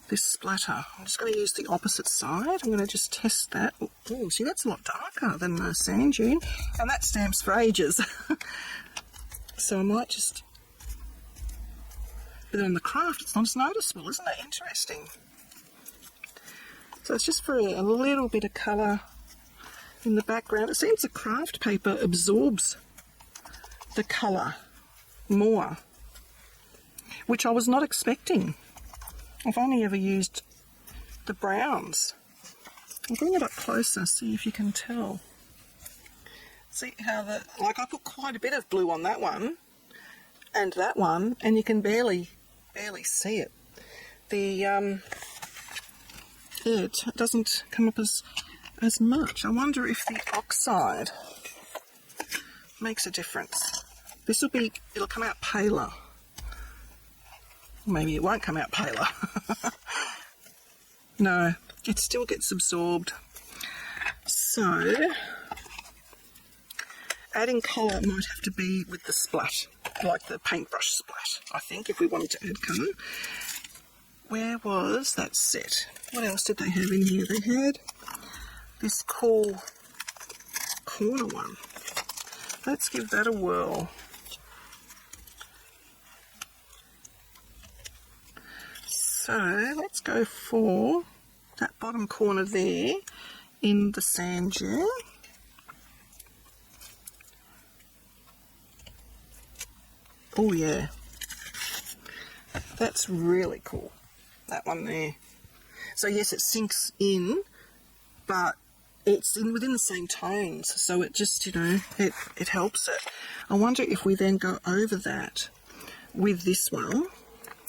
this splatter. I'm just going to use the opposite side. I'm going to just test that. Oh, see, that's a lot darker than the sand dune, and that stamps for ages. So I might just... But on the craft, it's not as noticeable, isn't it? Interesting. So it's just for a little bit of colour in the background. It seems the craft paper absorbs the colour more, which I was not expecting. I've only ever used the browns. I'll bring it up closer, see if you can tell. See how like I put quite a bit of blue on that one and that one, and you can barely see it. The it doesn't come up as much. I wonder if the oxide makes a difference. It'll come out paler. Maybe it won't come out paler. No, it still gets absorbed. So adding colour might have to be with the splat, like the paintbrush splat, I think, if we wanted to add colour. Where was that set? What else did they have in here? They had this cool corner one. Let's give that a whirl. So let's go for that bottom corner there in the sand gel. Oh yeah, that's really cool, that one there. So yes, it sinks in, but it's within the same tones, so it just, it helps it. I wonder if we then go over that with this one,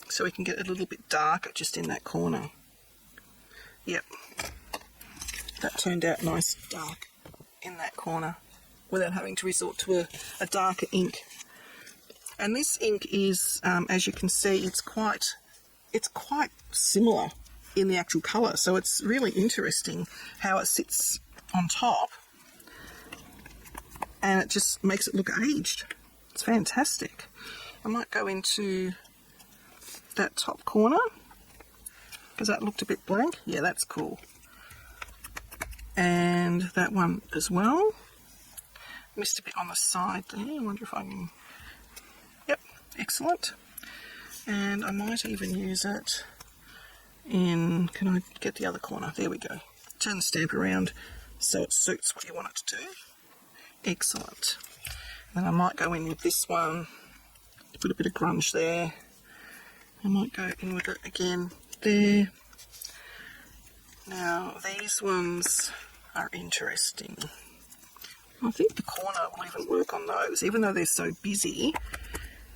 so we can get a little bit darker just in that corner. Yep, that turned out nice dark in that corner without having to resort to a darker ink. And this ink is, as you can see, it's quite similar in the actual colour, so it's really interesting how it sits on top and it just makes it look aged. It's fantastic. I might go into that top corner because that looked a bit blank. Yeah, that's cool. And that one as well. Missed a bit on the side there. I wonder if I can... Yep, excellent. And I might even use it in... Can I get the other corner? There we go. Turn the stamp around so it suits what you want it to do. Excellent. Then I might go in with this one, put a bit of grunge there. I might go in with it again there. Now these ones are interesting. I think the corner will even work on those, even though they're so busy.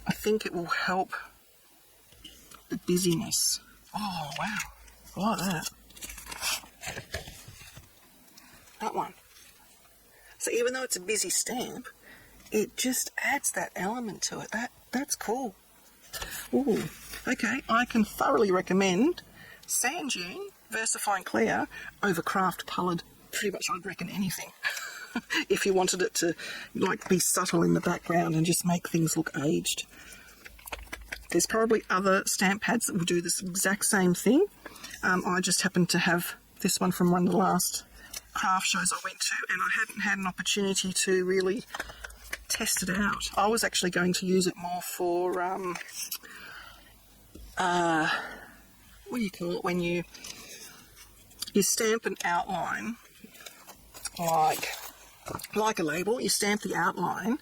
I think it will help the busyness. Oh wow, I like that. That one. So even though it's a busy stamp, it just adds that element to it. That's cool. Ooh, okay, I can thoroughly recommend Sand Dune VersaFine Clear over craft coloured. Pretty much, I'd reckon anything. If you wanted it to like be subtle in the background and just make things look aged. There's probably other stamp pads that will do this exact same thing. I just happened to have this one from one of the last craft shows I went to, and I hadn't had an opportunity to really test it out. I was actually going to use it more for what do you call it when you stamp an outline like a label. You stamp the outline,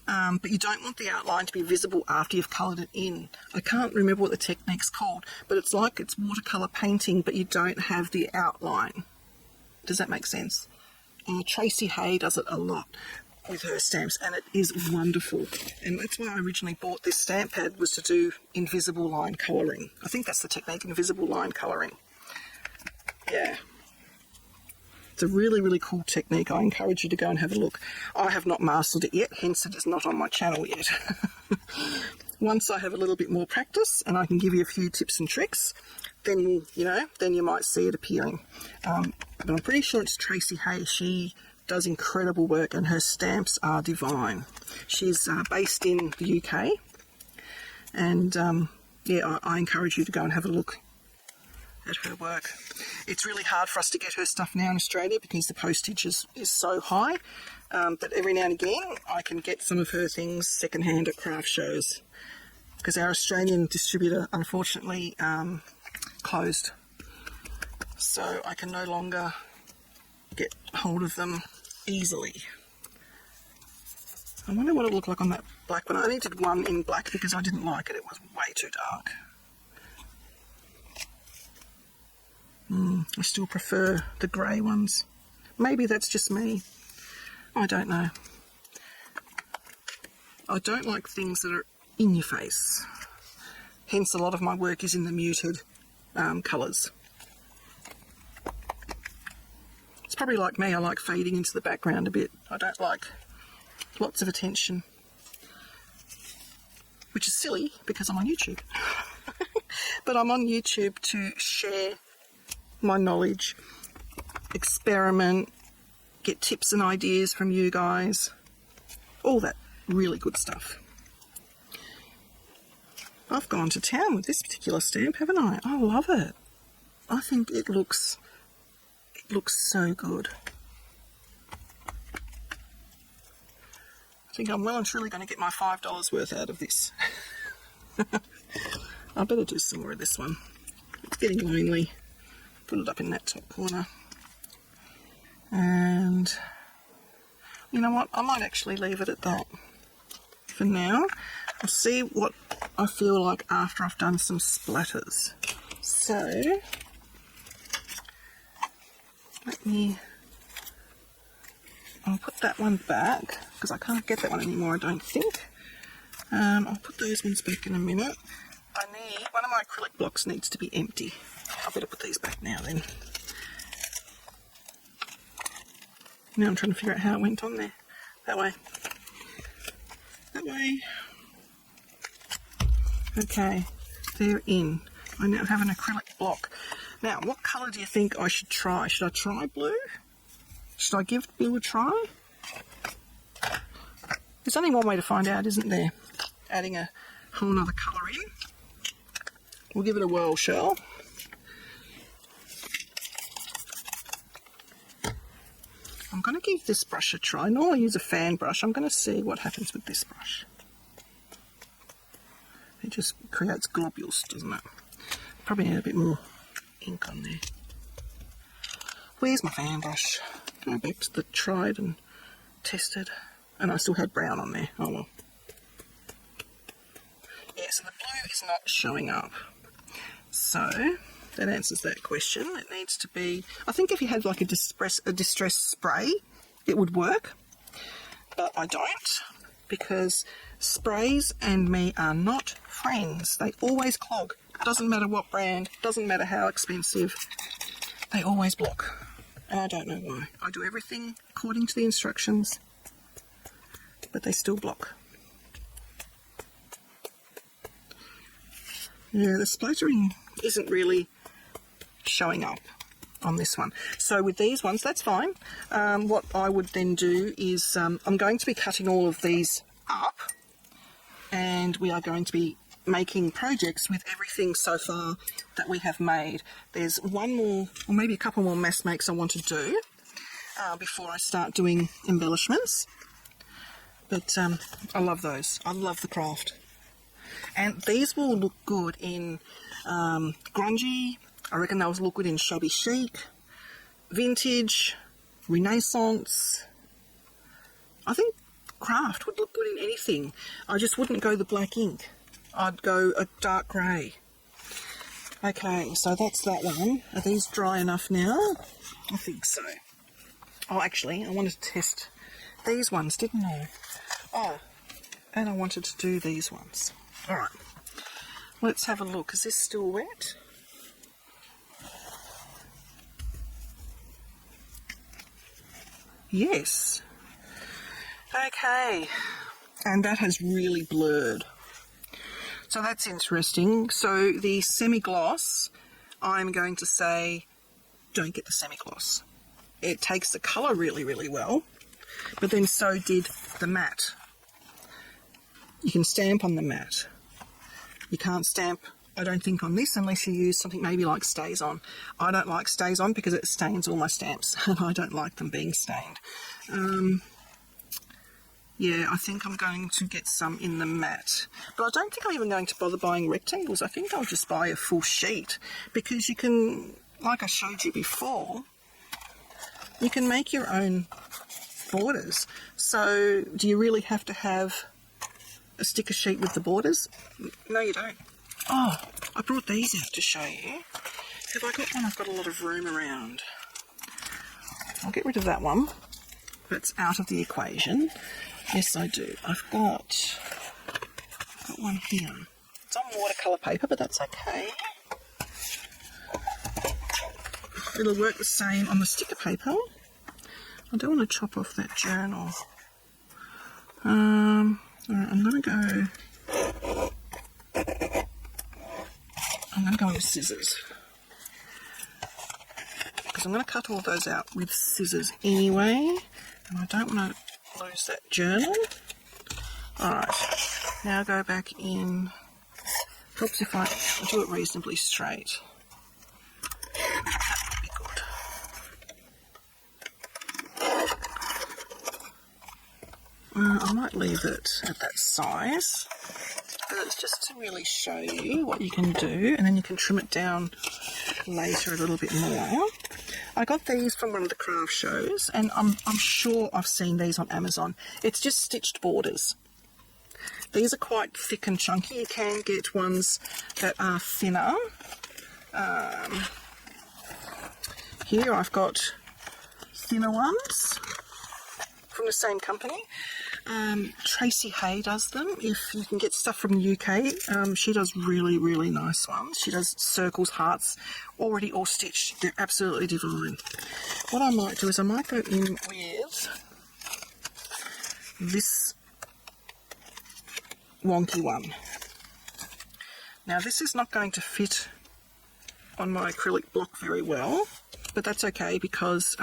but you don't want the outline to be visible after you've coloured it in. I can't remember what the technique's called, but it's like it's watercolour painting, but you don't have the outline. Does that make sense? Tracy Hay does it a lot with her stamps, and it is wonderful. And that's why I originally bought this stamp pad, was to do invisible line colouring. I think that's the technique, invisible line colouring. Yeah. It's a really, really cool technique. I encourage you to go and have a look. I have not mastered it yet, hence it is not on my channel yet. once I have a little bit more practice and I can give you a few tips and tricks, then, then you might see it appearing. But I'm pretty sure it's Tracy Hay. She does incredible work and her stamps are divine. She's based in the UK, and yeah, I encourage you to go and have a look at her work. It's really hard for us to get her stuff now in Australia because the postage is so high, but every now and again I can get some of her things secondhand at craft shows because our Australian distributor unfortunately closed, so I can no longer get hold of them easily. I wonder what it'll look like on that black one. I only did one in black because I didn't like it. It was way too dark. I still prefer the grey ones. Maybe that's just me. I don't know. I don't like things that are in your face. Hence a lot of my work is in the muted colours. It's probably like me, I like fading into the background a bit. I don't like lots of attention. Which is silly because I'm on YouTube. But I'm on YouTube to share my knowledge, experiment, get tips and ideas from you guys, all that really good stuff. I've gone to town with this particular stamp, haven't I? I love it. I think it looks so good. I think I'm well and truly going to get my $5 worth out of this. I better do some more of this one. It's getting lonely. Put it up in that top corner. And you know what? I might actually leave it at that for now. I'll see what I feel like after I've done some splatters. So I'll put that one back because I can't get that one anymore, I don't think. I'll put those ones back in a minute. One of my acrylic blocks needs to be empty. I better put these back now then. Now I'm trying to figure out how it went on there. That way. That way. Okay, they're in. I now have an acrylic block. Now, what colour do you think I should try? Should I try blue? Should I give blue a try? There's only one way to find out, isn't there? Adding a whole other colour in. We'll give it a whirl, shall? I'm going to give this brush a try. Normally I use a fan brush. I'm going to see what happens with this brush. It just creates globules, doesn't it? Probably need a bit more ink on there. Where's my fan brush? Go back to the tried and tested. And I still had brown on there. Oh well. Yeah, so the blue is not showing up. So that answers that question. It needs to be, I think if you had like a distress spray, it would work. But I don't, because sprays and me are not friends. They always clog. Doesn't matter what brand, doesn't matter how expensive, they always block. And I don't know why. I do everything according to the instructions, but they still block. Yeah, the splattering isn't really showing up on this one. So with these ones, that's fine. What I would then do is I'm going to be cutting all of these up, and we are going to be making projects with everything so far that we have made. There's one more, or maybe a couple more mass makes I want to do before I start doing embellishments. But I love those. I love the craft. And these will look good in grungy. I reckon they'll look good in shabby chic, vintage, Renaissance. I think craft would look good in anything. I just wouldn't go the black ink. I'd go a dark grey. Okay, so that's that one. Are these dry enough now? I think so. Oh, actually, I wanted to test these ones, didn't I? Oh, and I wanted to do these ones. All right, let's have a look. Is this still wet? Yes. Okay, and that has really blurred. So that's interesting. So the semi-gloss, I'm going to say, don't get the semi-gloss. It takes the colour really, really well, but then so did the matte. You can stamp on the matte. You can't stamp, I don't think, on this unless you use something maybe like Stays On. I don't like Stays On because it stains all my stamps and I don't like them being stained. Yeah, I think I'm going to get some in the matte. But I don't think I'm even going to bother buying rectangles. I think I'll just buy a full sheet because you can, like I showed you before, you can make your own borders. So do you really have to have a sticker sheet with the borders? No, you don't. Oh, I brought these out to show you. Have I got one? I've got a lot of room around. I'll get rid of that one. That's out of the equation. Yes, I do. I've got one here. It's on watercolour paper, but that's okay. It'll work the same on the sticker paper. I don't want to chop off that journal. Alright, I'm going to go with scissors. Because I'm going to cut all those out with scissors anyway. And I don't want to lose that journal. Alright, now go back in. Helps if I do it reasonably straight. That would be good. I might leave it at that size. But it's just to really show you what you can do, and then you can trim it down later a little bit more. I got these from one of the craft shows, and I'm sure I've seen these on Amazon. It's just stitched borders. These are quite thick and chunky. You can get ones that are thinner. Here I've got thinner ones from the same company. Tracy Hay does them. If you can get stuff from the UK, she does really, really nice ones. She does circles, hearts, already all stitched. They're absolutely divine. What I might do is I might go in with this wonky one. Now this is not going to fit on my acrylic block very well, but that's okay because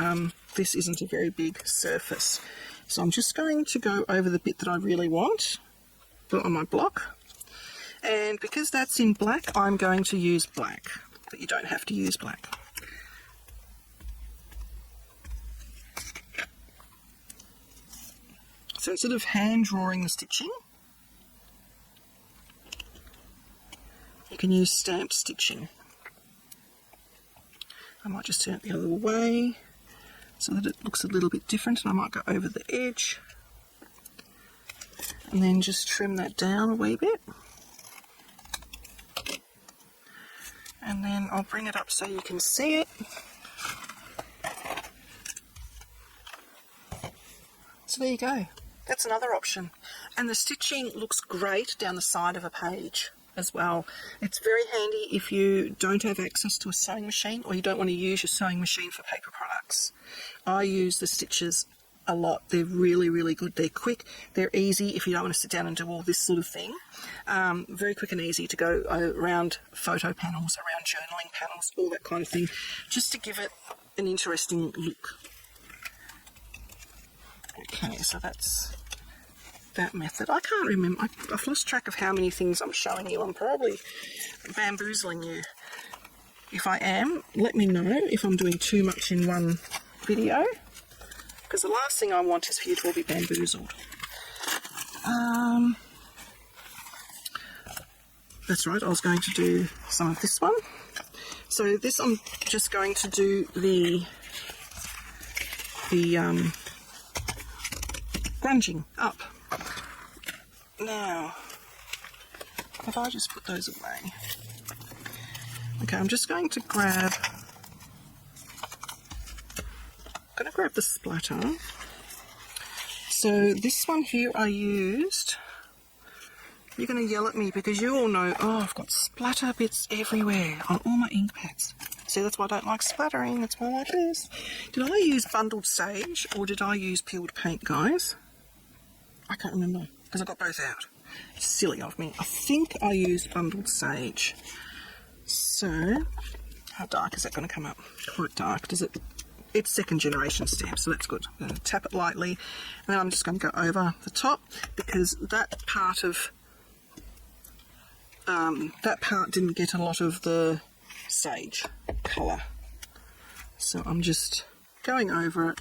this isn't a very big surface. So I'm just going to go over the bit that I really want, put it on my block, and because that's in black, I'm going to use black, but you don't have to use black. So instead of hand drawing the stitching, you can use stamped stitching. I might just turn it the other way so that it looks a little bit different, and I might go over the edge and then just trim that down a wee bit, and then I'll bring it up so you can see it. So there you go, that's another option, and the stitching looks great down the side of a page as well. It's very handy if you don't have access to a sewing machine or you don't want to use your sewing machine for paper products. I use the stitches a lot. They're really, really good. They're quick. They're easy if you don't want to sit down and do all this sort of thing. Very quick and easy to go around photo panels, around journaling panels, all that kind of thing, just to give it an interesting look. Okay, so that's that method. I can't remember. I've lost track of how many things I'm showing you. I'm probably bamboozling you. If I am, let me know if I'm doing too much in one video, because the last thing I want is for you to all be bamboozled. That's right, I was going to do some of this one. So this, I'm just going to do the grunging up. Now, if I just put those away. Okay, I'm just going to grab the splatter. So this one here I used, you're going to yell at me because you all know, oh, I've got splatter bits everywhere on all my ink pads. See, that's why I don't like splattering, that's why I like this. Did I use bundled sage or did I use peeled paint, guys? I can't remember because I got both out. Silly of me. I think I used bundled sage. So, how dark is that going to come up? Quite dark. Does it? It's second generation stamp, so that's good. I'm going to tap it lightly, and then I'm just going to go over the top because that part didn't get a lot of the sage colour. So I'm just going over it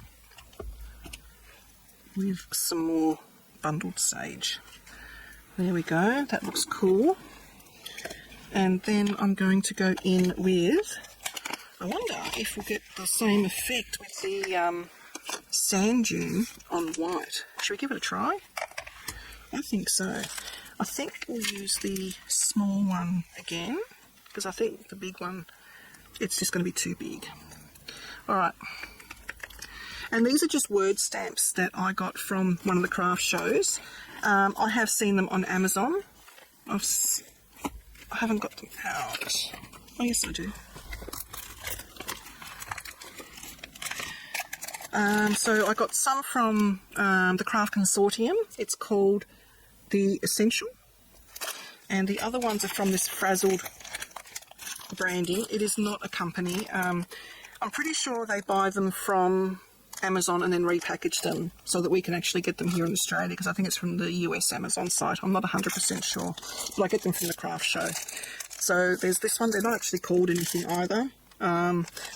with some more bundled sage. There we go, that looks cool. And then I'm going to go in with, I wonder if we'll get the same effect with the sand dune on white. Should we give it a try? I think so. I think we'll use the small one again, because I think the big one, it's just going to be too big. Alright. And these are just word stamps that I got from one of the craft shows. I have seen them on Amazon. I haven't got them out. Oh yes I do. So I got some from the Craft Consortium. It's called the Essential. And the other ones are from this Frazzled branding. It is not a company. I'm pretty sure they buy them from Amazon and then repackage them so that we can actually get them here in Australia, because I think it's from the US Amazon site. I'm not 100% sure, but I get them from the craft show. So there's this one. They're not actually called anything either.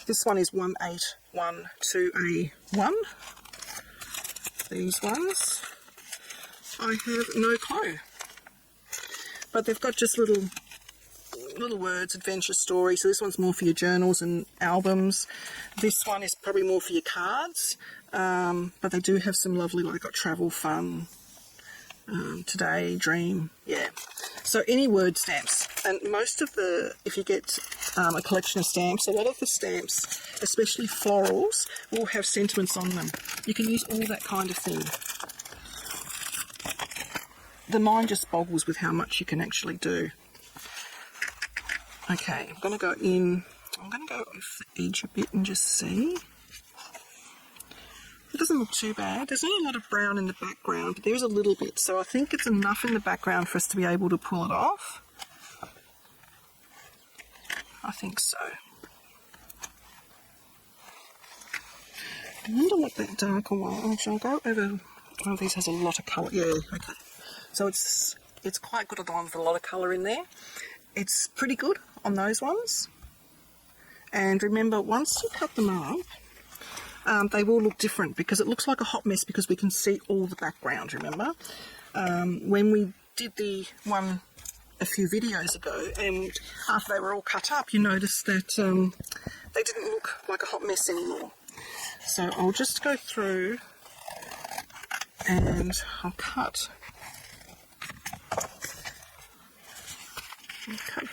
This one is 1812A1. These ones I have no clue, but they've got just little words, adventure stories. So this one's more for your journals and albums. This one is probably more for your cards, but they do have some lovely, like, got travel, fun, today, dream, yeah. So any word stamps, and most of the, if you get a collection of stamps, a lot of the stamps, especially florals, will have sentiments on them. You can use all that kind of thing. The mind just boggles with how much you can actually do. Okay, I'm going to go off the edge a bit and just see. It doesn't look too bad. There's not a lot of brown in the background, but there is a little bit, so I think it's enough in the background for us to be able to pull it off. I think so. I wonder what that darker one, actually I'll go over, one of these has a lot of colour, yeah, okay. So it's quite good on the ones with a lot of colour in there. It's pretty good on those ones. And remember, once you cut them up, they will look different, because it looks like a hot mess because we can see all the background, remember? When we did the one a few videos ago, and after they were all cut up, you noticed that they didn't look like a hot mess anymore. So I'll just go through and I'll cut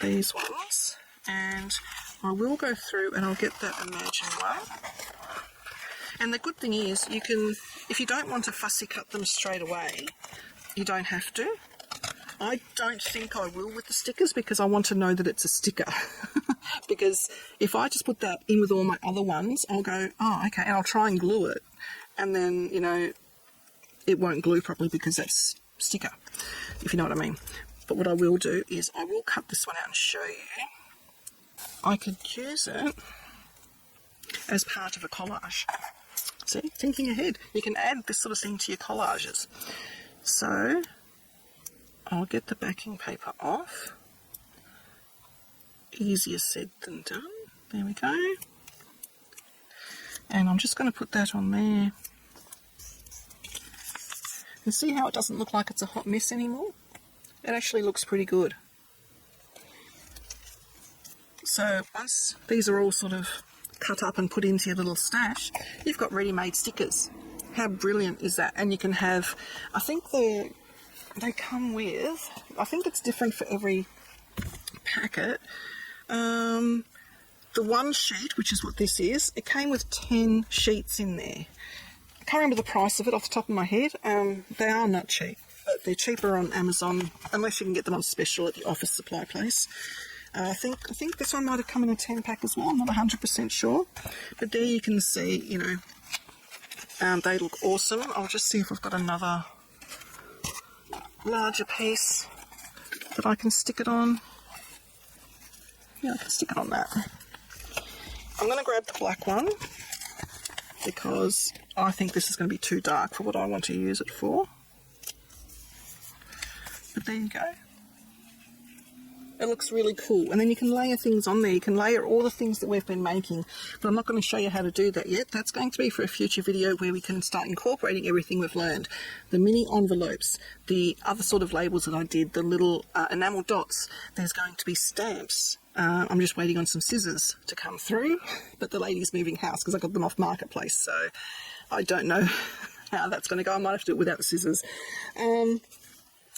these ones, and I will go through and I'll get that Imagine one. And the good thing is, you can, if you don't want to fussy cut them straight away, you don't have to. I don't think I will with the stickers, because I want to know that it's a sticker. Because if I just put that in with all my other ones, I'll go, oh, okay, and I'll try and glue it. And then, you know, it won't glue properly because that's sticker, if you know what I mean. But what I will do is I will cut this one out and show you. I could use it as part of a collage. See, thinking ahead. You can add this sort of thing to your collages. So I'll get the backing paper off. Easier said than done. There we go. And I'm just going to put that on there. And see how it doesn't look like it's a hot mess anymore? It actually looks pretty good. So once these are all sort of cut up and put into your little stash, you've got ready-made stickers. How brilliant is that? And you can have, I think they come with, I think it's different for every packet. The one sheet, which is what this is, it came with 10 sheets in there. I can't remember the price of it off the top of my head. They are not cheap, but they're cheaper on Amazon, unless you can get them on special at the office supply place. I think this one might have come in a 10-pack as well. I'm not 100% sure, but there you can see, you know, they look awesome. I'll just see if we've got another larger piece that I can stick it on. Yeah, I can stick it on that. I'm going to grab the black one because I think this is going to be too dark for what I want to use it for. But there you go. It looks really cool. And then you can layer things on there. You can layer all the things that we've been making. But I'm not going to show you how to do that yet. That's going to be for a future video where we can start incorporating everything we've learned. The mini envelopes, the other sort of labels that I did, the little enamel dots. There's going to be stamps. I'm just waiting on some scissors to come through. But the lady's moving house because I got them off Marketplace. So I don't know how that's going to go. I might have to do it without the scissors.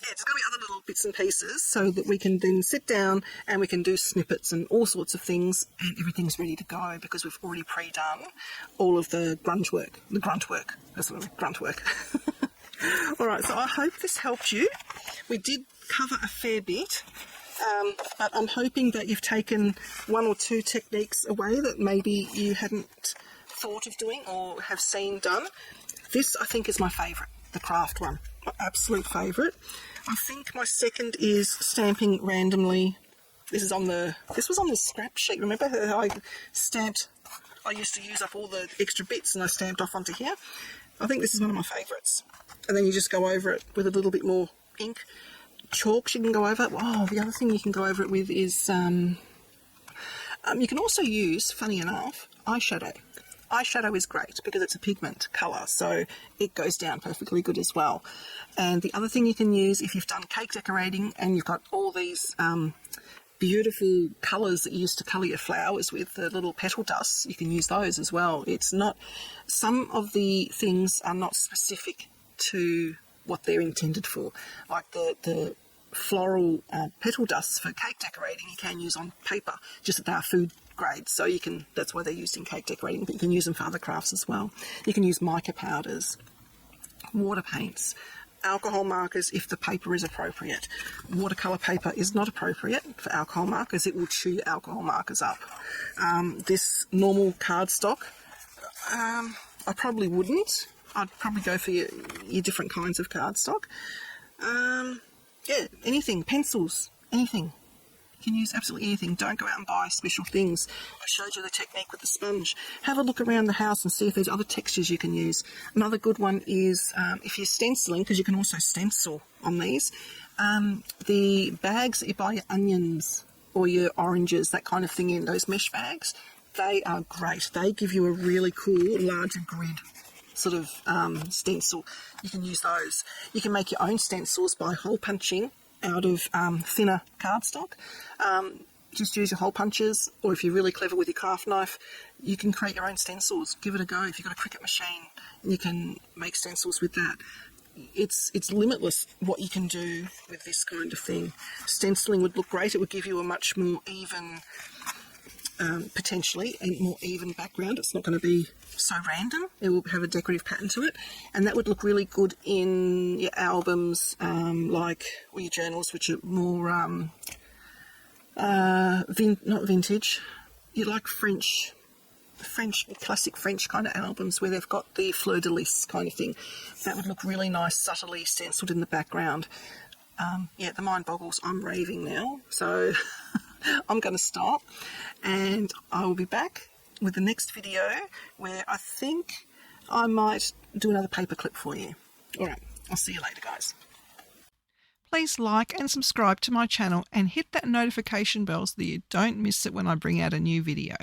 Yeah, there's going to be other little bits and pieces so that we can then sit down and we can do snippets and all sorts of things, and everything's ready to go because we've already pre-done all of the grunt work. That's what I mean, grunt work. Alright, so I hope this helped you. We did cover a fair bit, but I'm hoping that you've taken one or two techniques away that maybe you hadn't thought of doing or have seen done. This, I think, is my favourite, the craft one. My absolute favourite. I think my second is stamping randomly. This was on the scrap sheet. Remember how I stamped? I used to use up all the extra bits and I stamped off onto here. I think this is one of my favourites. And then you just go over it with a little bit more ink. Chalks you can go over it. Oh, the other thing you can go over it with is you can also use, funny enough, eyeshadow. Eyeshadow is great because it's a pigment colour, so it goes down perfectly good as well. And the other thing you can use, if you've done cake decorating and you've got all these beautiful colours that you used to colour your flowers with, the little petal dusts, you can use those as well. It's not, some of the things are not specific to what they're intended for. Like the floral petal dusts for cake decorating you can use on paper, just that they are food grade, so you can, that's why they're used in cake decorating, but you can use them for other crafts as well. You can use mica powders, water paints, alcohol markers if the paper is appropriate. Watercolour paper is not appropriate for alcohol markers, it will chew alcohol markers up. This normal cardstock, I probably wouldn't. I'd probably go for your different kinds of cardstock. Yeah, anything, pencils, anything. You can use absolutely anything. Don't go out and buy special things. I showed you the technique with the sponge. Have a look around the house and see if there's other textures you can use. Another good one is if you're stenciling, because you can also stencil on these, the bags that you buy your onions or your oranges, that kind of thing in, those mesh bags, they are great. They give you a really cool, larger grid sort of stencil. You can use those. You can make your own stencils by hole punching out of thinner cardstock. Just use your hole punches, or if you're really clever with your craft knife, you can create your own stencils. Give it a go. If you've got a Cricut machine, you can make stencils with that. It's limitless what you can do with this kind of thing. Stenciling would look great. It would give you a much more even, potentially, a more even background. It's not going to be so random. It will have a decorative pattern to it, and that would look really good in your albums, or your journals, which are more not vintage. You like French, classic French kind of albums where they've got the fleur-de-lis kind of thing. That would look really nice, subtly stenciled in the background. Yeah, the mind boggles. I'm raving now, so I'm going to stop, and I will be back with the next video where I think I might do another paper clip for you. Alright, I'll see you later, guys. Please like and subscribe to my channel and hit that notification bell so that you don't miss it when I bring out a new video.